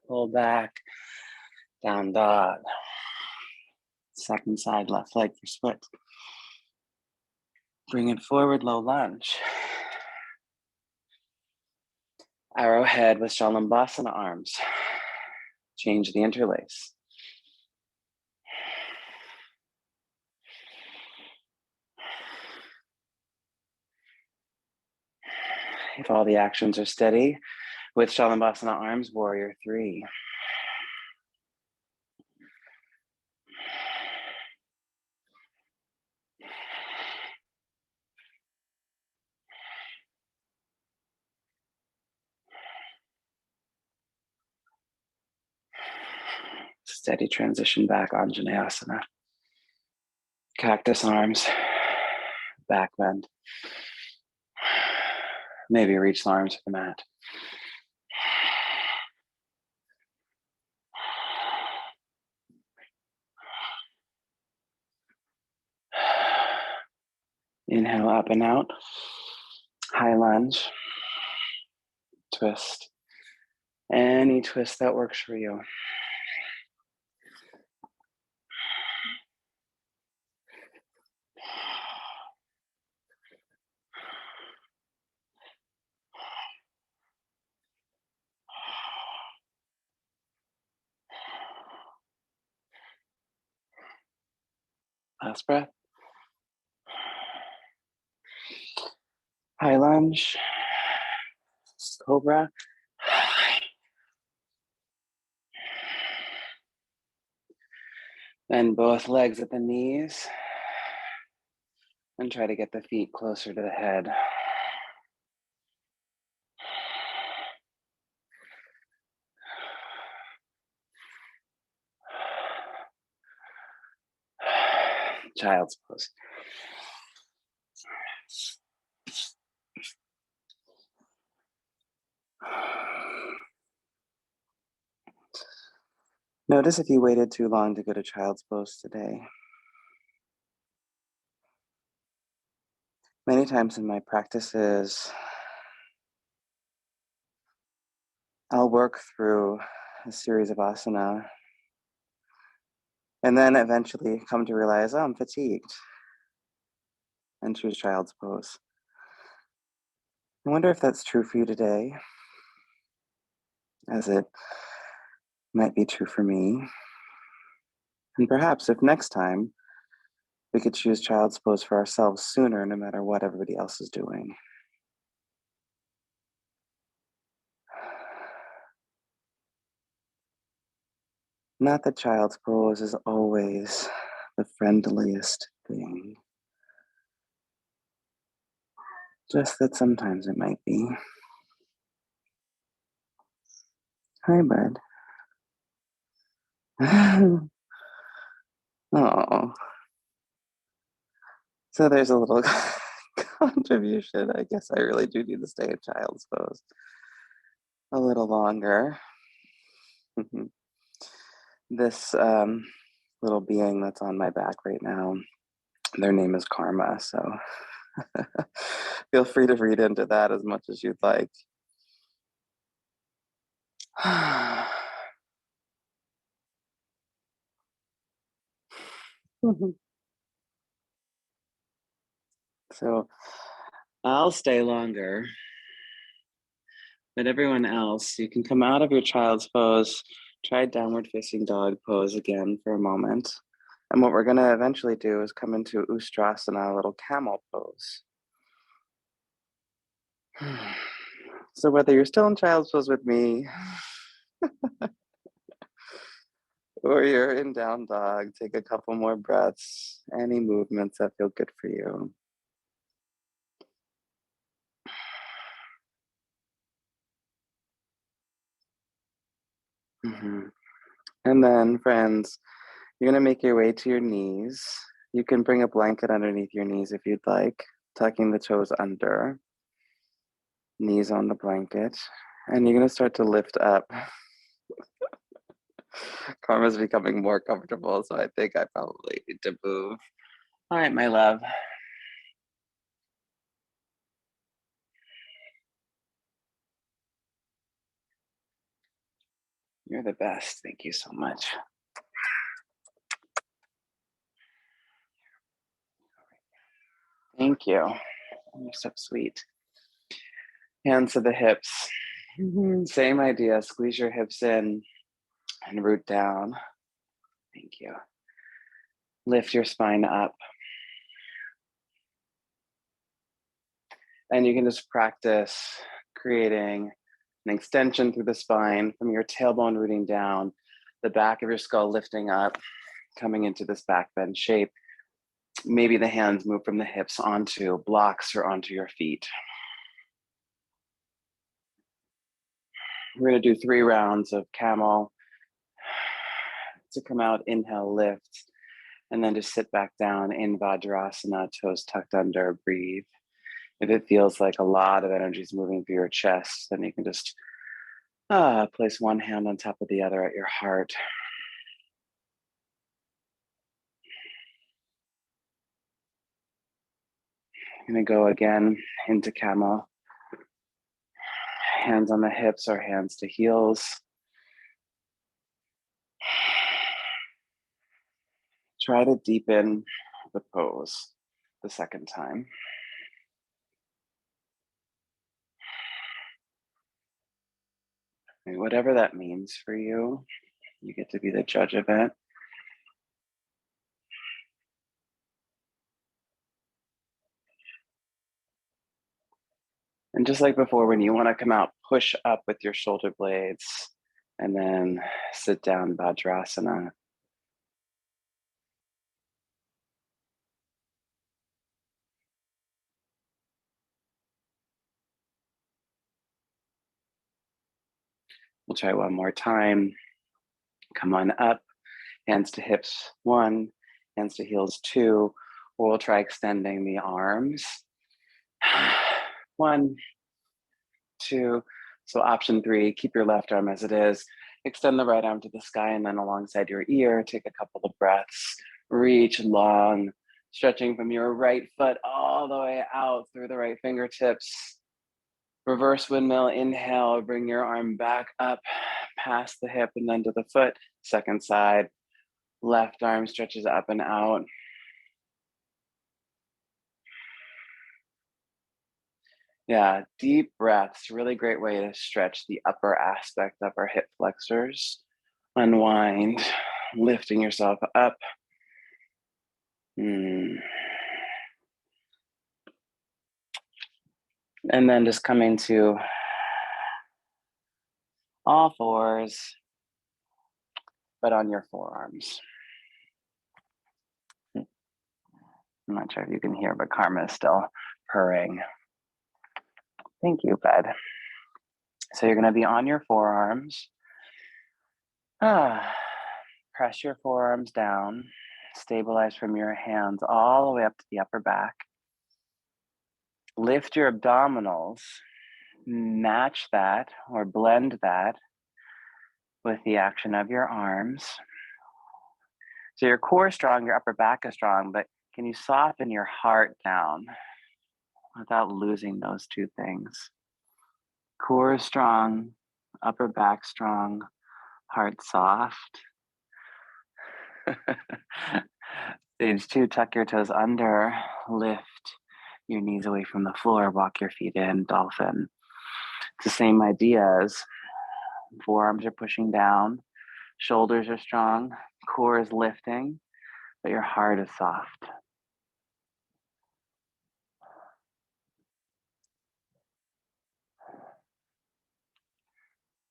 Speaker 1: Pull back, down dog. Second side, left leg for split. Bring it forward, low lunge. Arrowhead with Shalambhasana arms. Change the interlace. If all the actions are steady, with Shalambhasana arms, warrior three. Steady transition back, Anjaneyasana. Cactus arms, back bend. Maybe reach the arms to the mat. Inhale up and out. High lunge. Twist. Any twist that works for you. Last breath. High lunge. Cobra. Bend both legs at the knees. And try to get the feet closer to the head. Child's pose. Notice if you waited too long to go to child's pose today. Many times in my practices, I'll work through a series of asana and then eventually come to realize, oh, I'm fatigued, and choose child's pose. I wonder if that's true for you today, as it might be true for me. And perhaps if next time we could choose child's pose for ourselves sooner, no matter what everybody else is doing. Not that child's pose is always the friendliest thing. Just that sometimes it might be. Hi, bud. Oh. So there's a little contribution. I guess I really do need to stay in child's pose a little longer. This little being that's on my back right now, their name is Karma, so feel free to read into that as much as you'd like. So I'll stay longer, but everyone else, you can come out of your child's pose, try downward facing dog pose again for a moment. And what we're going to eventually do is come into Ustrasana, a little camel pose. So whether you're still in child's pose with me, or you're in down dog, take a couple more breaths, any movements that feel good for you. And then, friends, you're going to make your way to your knees. You can bring a blanket underneath your knees if you'd like, tucking the toes under, knees on the blanket, and you're going to start to lift up. Karma's becoming more comfortable, so I think I probably need to move. All right, my love. You're the best. Thank you so much. Thank you. You're so sweet. Hands to the hips. Same idea. Squeeze your hips in and root down. Thank you. Lift your spine up. And you can just practice creating an extension through the spine from your tailbone rooting down, the back of your skull lifting up, coming into this back bend shape. Maybe the hands move from the hips onto blocks or onto your feet. We're going to do 3 rounds of camel. To come out, inhale, lift, and then just sit back down in Vajrasana, toes tucked under, breathe. If it feels like a lot of energy is moving through your chest, then you can just place one hand on top of the other at your heart. I'm going to go again into camel. Hands on the hips or hands to heels. Try to deepen the pose the second time. And whatever that means for you, you get to be the judge of it. And just like before, when you want to come out, push up with your shoulder blades and then sit down, Vajrasana. We'll try one more time. Come on up, hands to hips, 1, hands to heels, 2. We'll try extending the arms. 1, 2. So option 3, keep your left arm as it is. Extend the right arm to the sky and then alongside your ear, take a couple of breaths. Reach long, stretching from your right foot all the way out through the right fingertips. Reverse windmill, inhale, bring your arm back up past the hip and then to the foot. Second side, left arm stretches up and out. Yeah, deep breaths, really great way to stretch the upper aspect of our hip flexors. Unwind, lifting yourself up. And then just coming to all fours, but on your forearms. I'm not sure if you can hear, but Karma is still purring. Thank you, bud. So you're going to be on your forearms. Press your forearms down. Stabilize from your hands all the way up to the upper back. Lift your abdominals. Match that or blend that with the action of your arms. So your core is strong, your upper back is strong, but can you soften your heart down without losing those two things? Core is strong, upper back strong, heart soft. Stage 2, tuck your toes under, lift your knees away from the floor, walk your feet in, dolphin. It's the same idea as forearms are pushing down, shoulders are strong, core is lifting, but your heart is soft.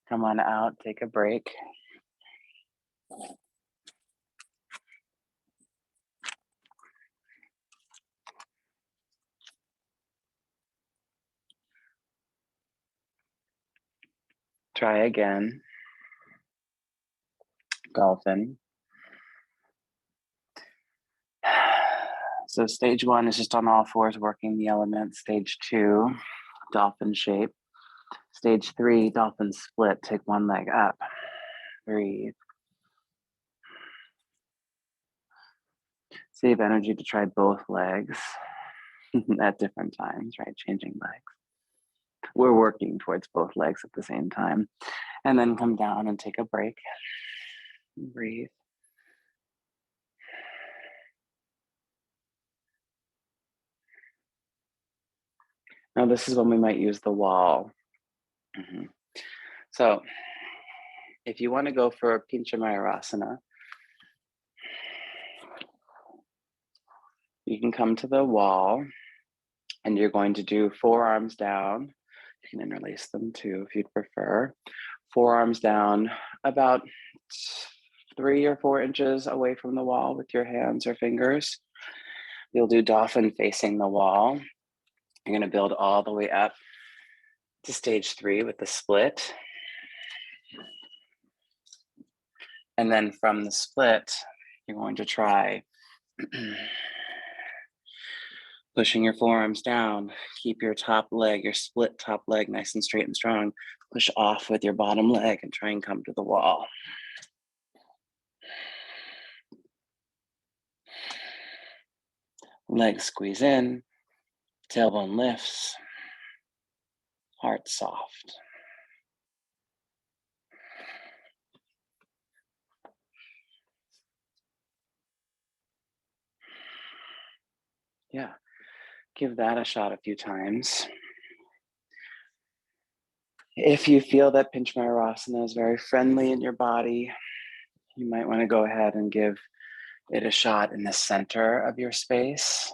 Speaker 1: Come on out, take a break. Try again. Dolphin. So stage 1 is just on all fours, working the elements. Stage 2, dolphin shape. Stage 3, dolphin split. Take one leg up. Breathe. Save energy to try both legs at different times, right? Changing legs. We're working towards both legs at the same time. And then come down and take a break. Breathe. Now this is when we might use the wall. So if you want to go for a Pincha Mayurasana, you can come to the wall and you're going to do forearms down. You can interlace them too if you'd prefer. Forearms down about 3 or 4 inches away from the wall with your hands or fingers. You'll do dolphin facing the wall. You're going to build all the way up to stage 3 with the split. And then from the split, you're going to try pushing your forearms down. Keep your top leg, your split top leg nice and straight and strong. Push off with your bottom leg and try and come to the wall. Legs squeeze in, tailbone lifts, heart soft. Yeah, give that a shot a few times. If you feel that Pincha Mayurasana is very friendly in your body, you might want to go ahead and give it a shot in the center of your space.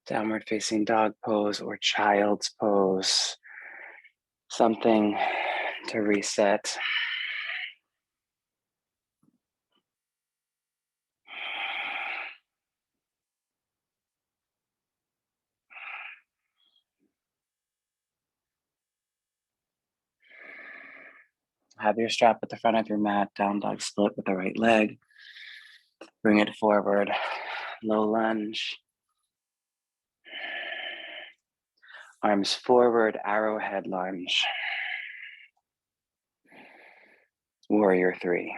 Speaker 1: Downward facing dog pose or child's pose. Something to reset. Have your strap at the front of your mat, down dog split with the right leg. Bring it forward, low lunge. Arms forward, arrowhead lunge. Warrior 3.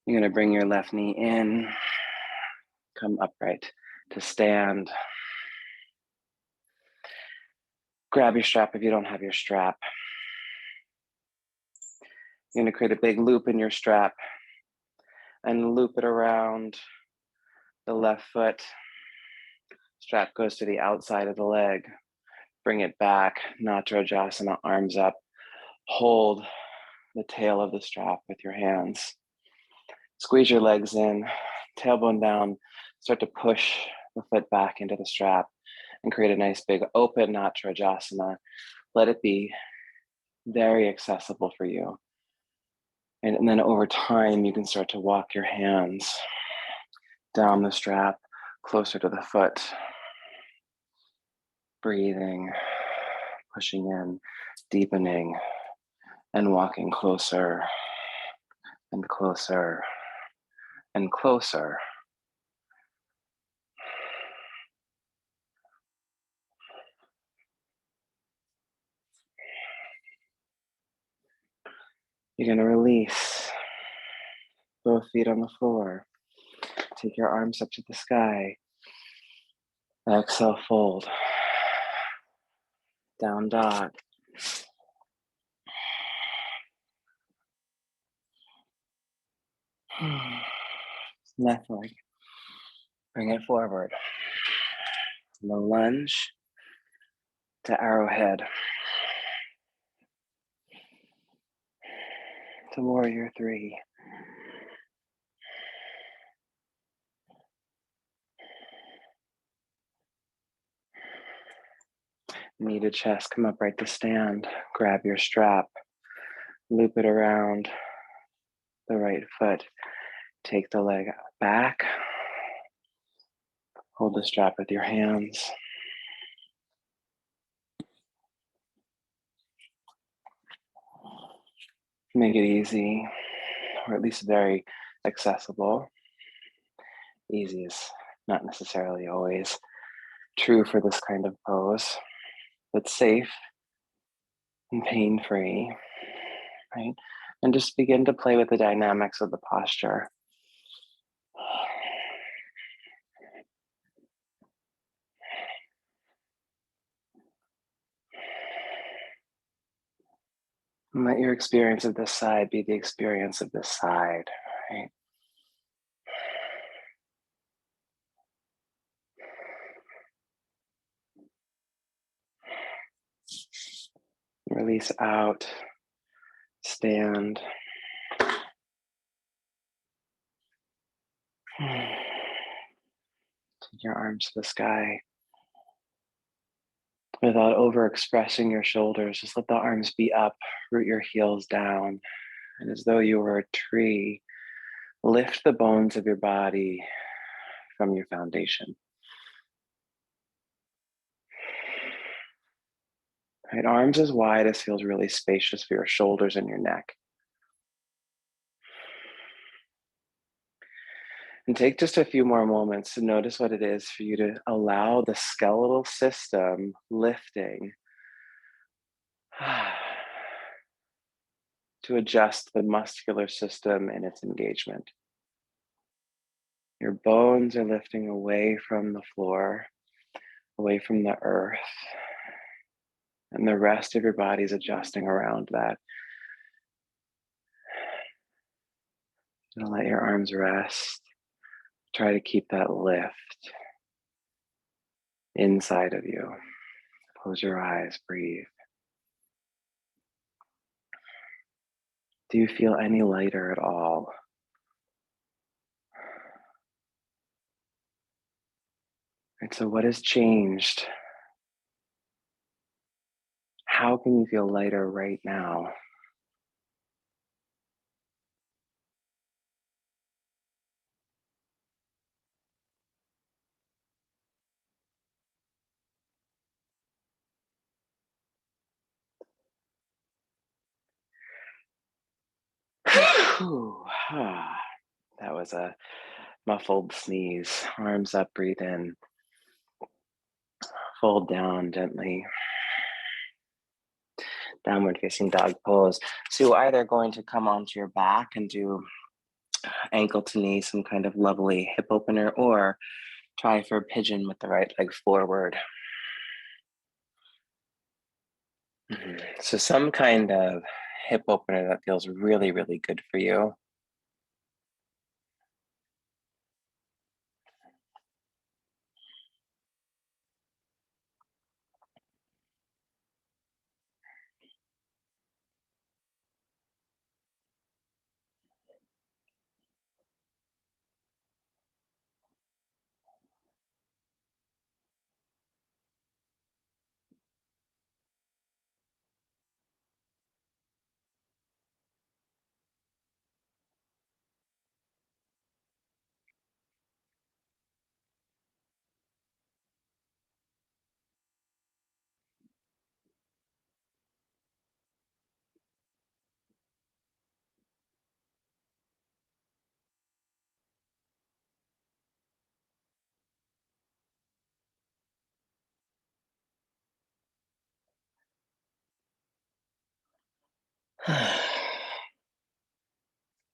Speaker 1: You're going to bring your left knee in, come upright to stand. Grab your strap if you don't have your strap. You're going to create a big loop in your strap and loop it around the left foot. Strap goes to the outside of the leg. Bring it back, Natarajasana, arms up. Hold the tail of the strap with your hands. Squeeze your legs in, tailbone down. Start to push the foot back into the strap and create a nice big open Natarajasana. Let it be very accessible for you. And then over time, you can start to walk your hands down the strap, closer to the foot. Breathing, pushing in, deepening, and walking closer and closer and closer. You're going to release both feet on the floor. Take your arms up to the sky. Exhale, fold. Down dog. Left leg. Bring it forward. Low lunge to arrowhead. To warrior three. Knee to chest, come upright to stand. Grab your strap. Loop it around the right foot. Take the leg back. Hold the strap with your hands. Make it easy, or at least very accessible. Easy is not necessarily always true for this kind of pose, but safe and pain-free, right? And just begin to play with the dynamics of the posture. And let your experience of this side be the experience of this side, right? Release out, stand. Take your arms to the sky. Without overexpressing your shoulders, just let the arms be up, root your heels down. And as though you were a tree, lift the bones of your body from your foundation. Right, arms as wide as feels really spacious for your shoulders and your neck. And take just a few more moments to notice what it is for you to allow the skeletal system lifting to adjust the muscular system in its engagement. Your bones are lifting away from the floor, away from the earth, and the rest of your body is adjusting around that. And let your arms rest. Try to keep that lift inside of you. Close your eyes, breathe. Do you feel any lighter at all? And so what has changed? How can you feel lighter right now? That was a muffled sneeze. Arms up, breathe in. Fold down gently. Downward facing dog pose. So you're either going to come onto your back and do ankle to knee, some kind of lovely hip opener, or try for a pigeon with the right leg forward. So some kind of hip opener that feels really, really good for you.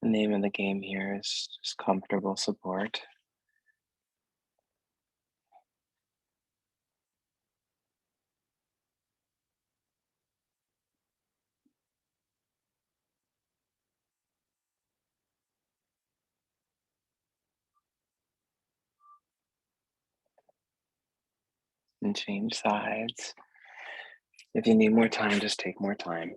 Speaker 1: The name of the game here is just comfortable support. and change sides. If you need more time, just take more time.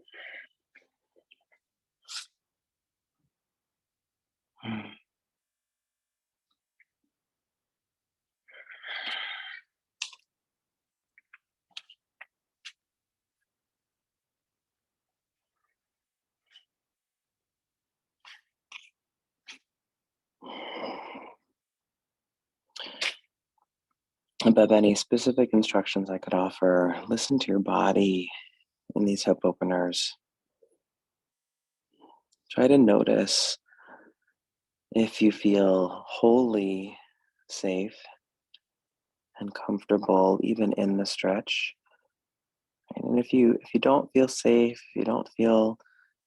Speaker 1: Above any specific instructions I could offer, listen to your body in these hip openers. Try to notice if you feel wholly safe and comfortable even in the stretch. And if you don't feel safe, if you don't feel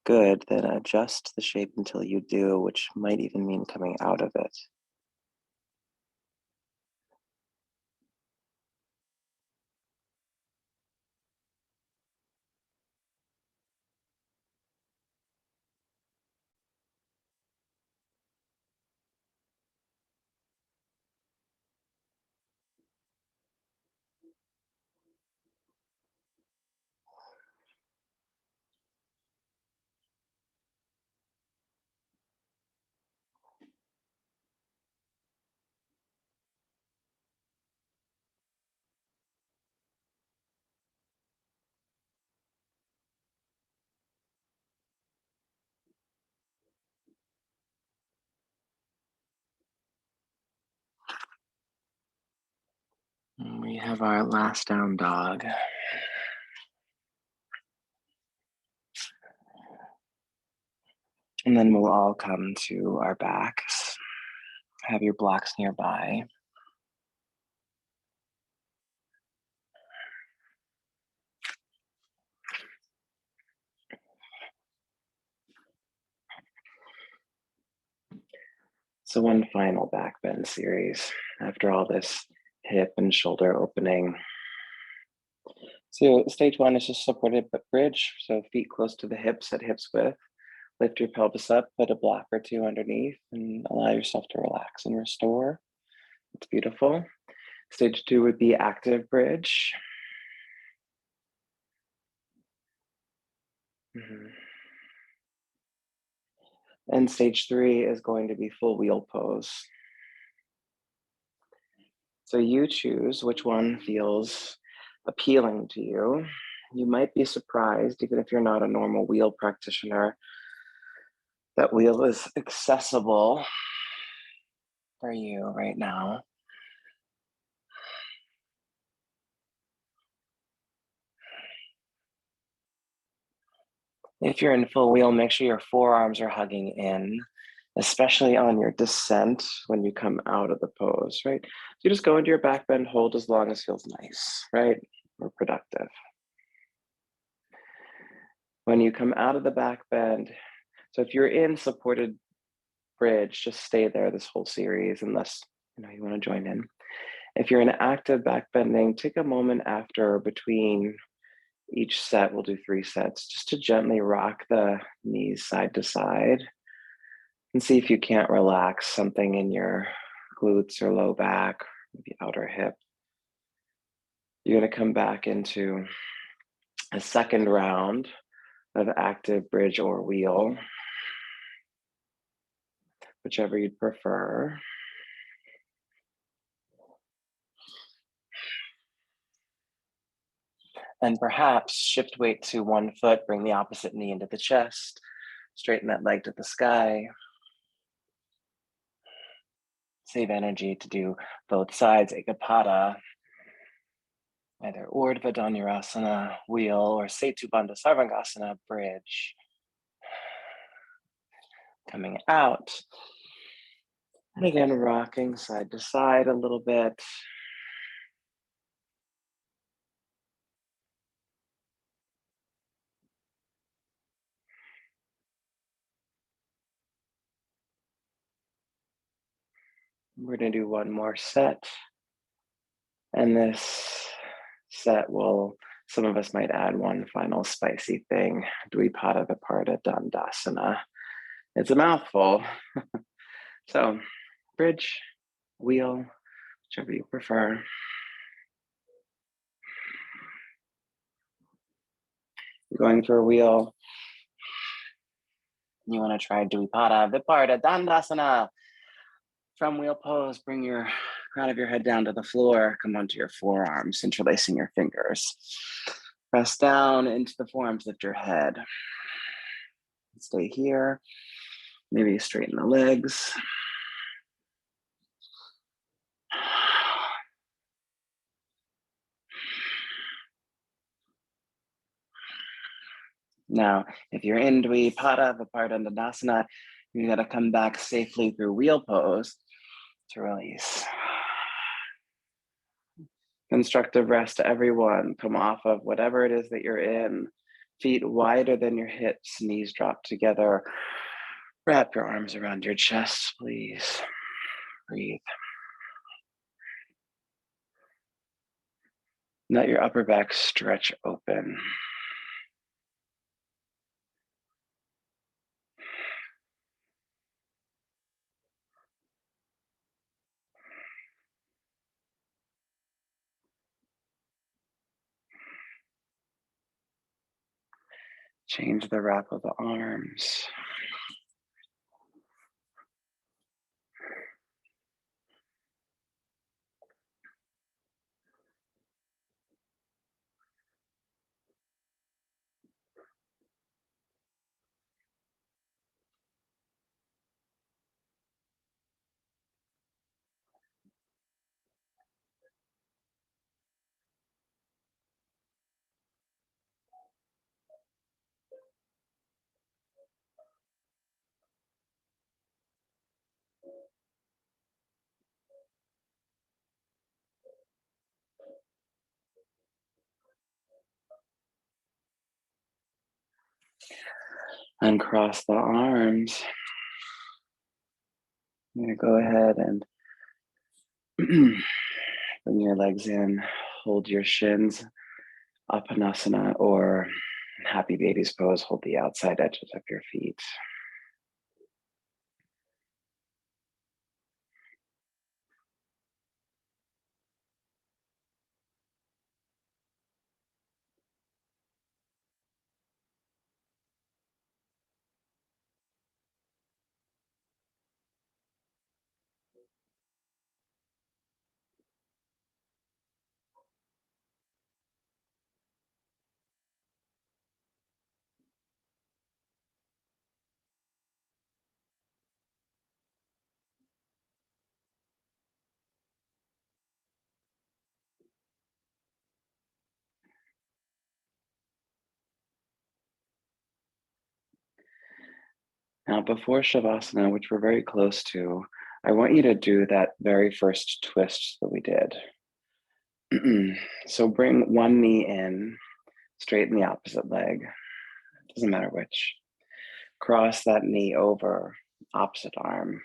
Speaker 1: good, then adjust the shape until you do, which might even mean coming out of it. And we have our last down dog. And then we'll all come to our backs. Have your blocks nearby. So one final back bend series after all this hip and shoulder opening. So stage one is just supported bridge. So feet close to the hips at hips width. Lift your pelvis up, put a block or two underneath, and allow yourself to relax and restore. It's beautiful. Stage two would be active bridge. And stage three is going to be full wheel pose. So you choose which one feels appealing to you. You might be surprised, even if you're not a normal wheel practitioner, that wheel is accessible for you right now. If you're in full wheel, make sure your forearms are hugging in, especially on your descent when you come out of the pose, right? So you just go into your back bend, hold as long as feels nice, right? Or productive. When you come out of the back bend, so if you're in supported bridge, just stay there this whole series unless you want to join in. If you're in active back bending, take a moment after or between each set. We'll do 3 sets just to gently rock the knees side to side and see if you can't relax something in your glutes or low back, maybe outer hip. You're going to come back into a second round of active bridge or wheel, whichever you'd prefer. And perhaps shift weight to one foot, bring the opposite knee into the chest, straighten that leg to the sky. Save energy to do both sides, Ekapada, either Urdhva Dhanurasana, wheel, or Setu Bandha Sarvangasana, bridge. Coming out. And again, rocking side to side a little bit. We're going to do one more set. And this set will, some of us might add one final spicy thing, Dvipada Viparita Dandasana. It's a mouthful. So, bridge, wheel, whichever you prefer. Going for a wheel. You want to try Dvipata, Viparita, Dandasana. From wheel pose, bring your crown of your head down to the floor. Come onto your forearms, interlacing your fingers. Press down into the forearms, lift your head. Stay here. Maybe straighten the legs. Now, if you're in Dvipata, Viparita, and Dandasana, you gotta come back safely through wheel pose to release. Constructive rest to everyone. Come off of whatever it is that you're in. Feet wider than your hips, knees drop together. Wrap your arms around your chest, please. Breathe. Let your upper back stretch open. Change the wrap of the arms. Uncross the arms. I'm gonna go ahead and bring your legs in. Hold your shins, Apanasana, or Happy Baby's pose. Hold the outside edges of your feet. Now, before Shavasana, which we're very close to, I want you to do that very first twist that we did. So bring one knee in, straighten the opposite leg. Doesn't matter which. Cross that knee over, opposite arm,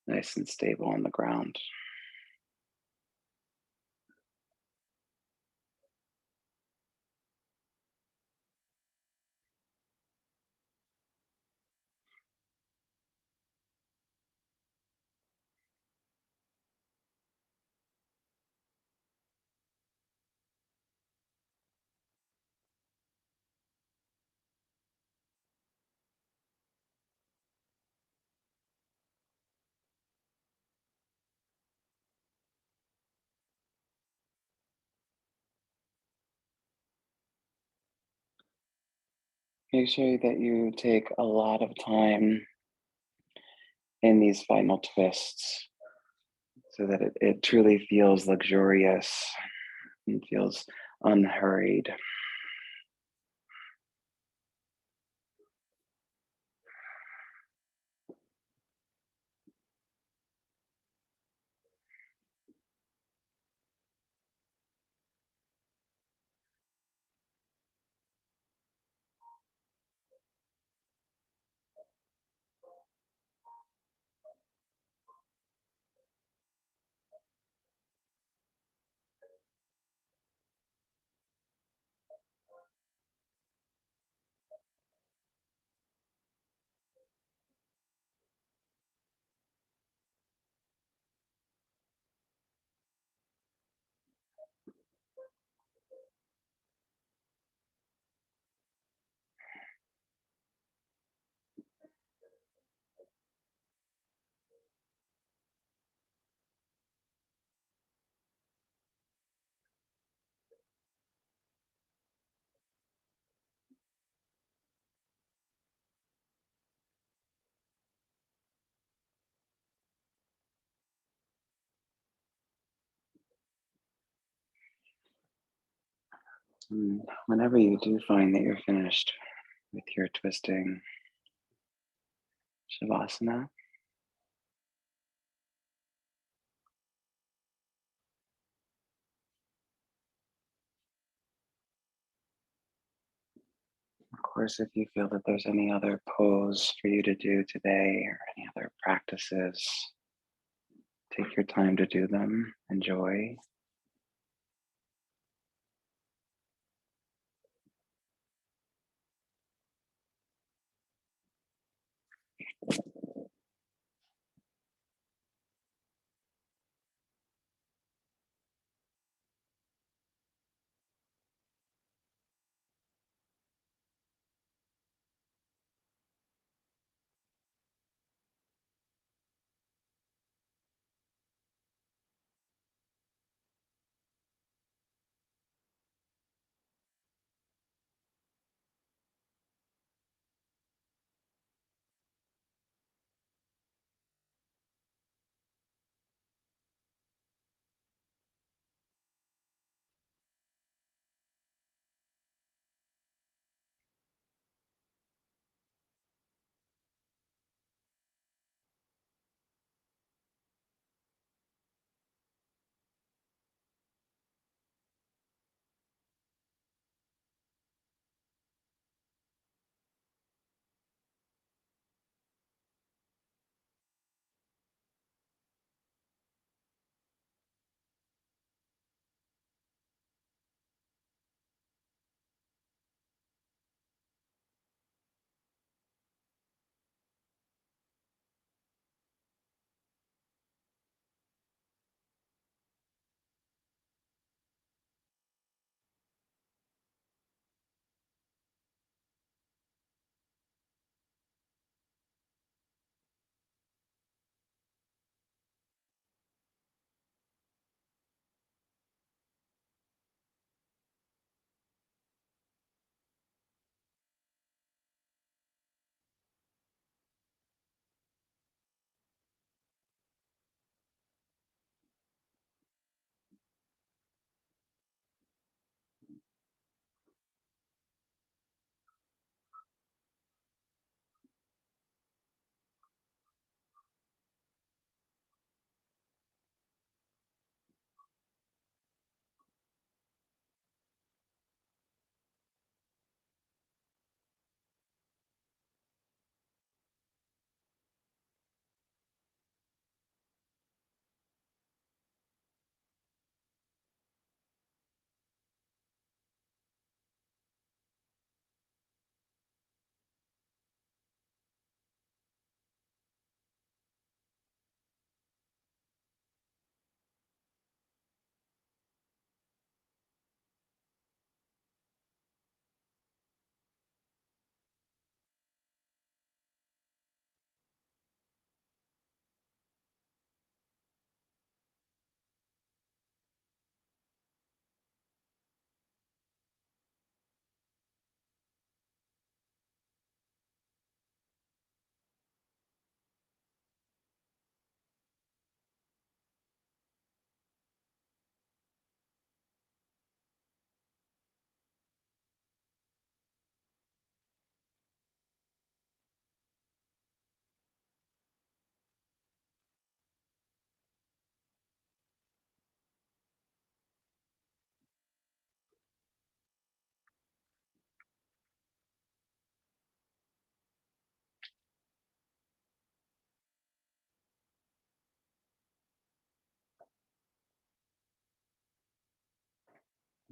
Speaker 1: nice and stable on the ground. Make sure that you take a lot of time in these final twists so that it truly feels luxurious and feels unhurried. Whenever you do find that you're finished with your twisting Shavasana, of course, if you feel that there's any other pose for you to do today or any other practices, take your time to do them. Enjoy.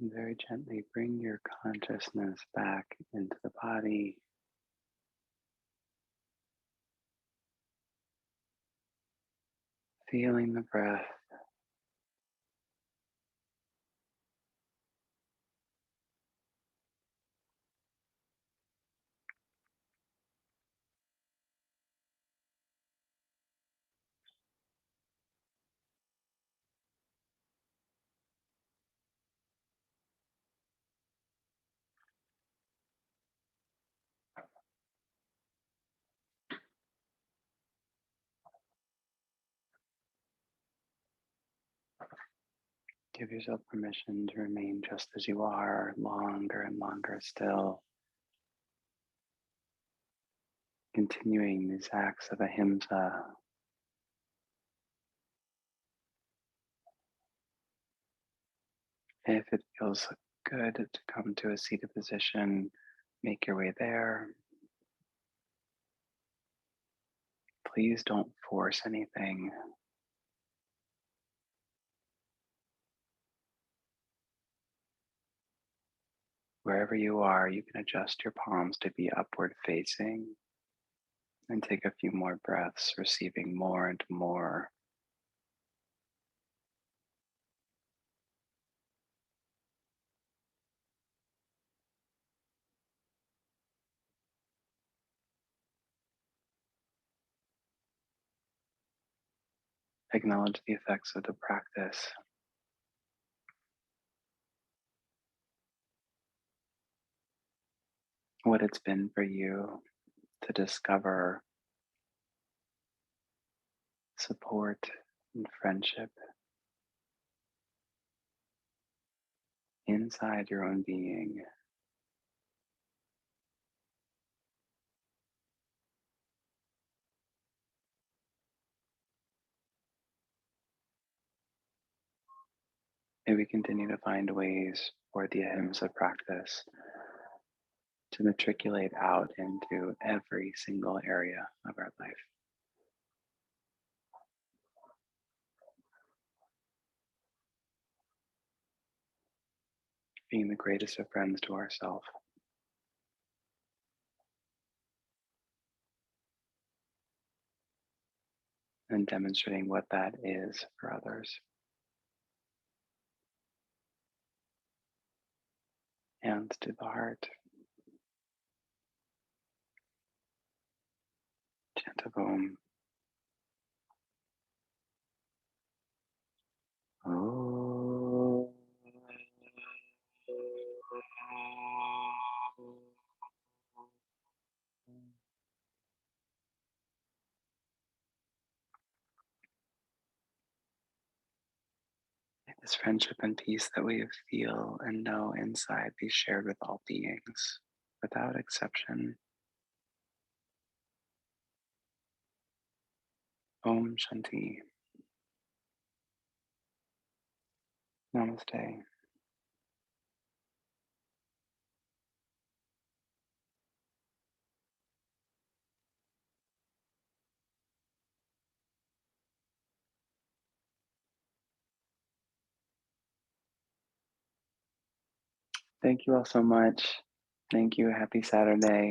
Speaker 1: And very gently bring your consciousness back into the body, feeling the breath. Give yourself permission to remain just as you are, longer and longer still, continuing these acts of ahimsa. If it feels good to come to a seated position, make your way there. Please don't force anything. Wherever you are, you can adjust your palms to be upward facing and take a few more breaths, receiving more and more. Acknowledge the effects of the practice, what it's been for you to discover support and friendship inside your own being. May we continue to find ways for the ahimsa practice to matriculate out into every single area of our life, being the greatest of friends to ourselves and demonstrating what that is for others. Hands to the heart, chant of Om. Om. May this friendship and peace that we feel and know inside be shared with all beings without exception. Om Shanti. Namaste. Thank you all so much. Thank you. Happy Saturday.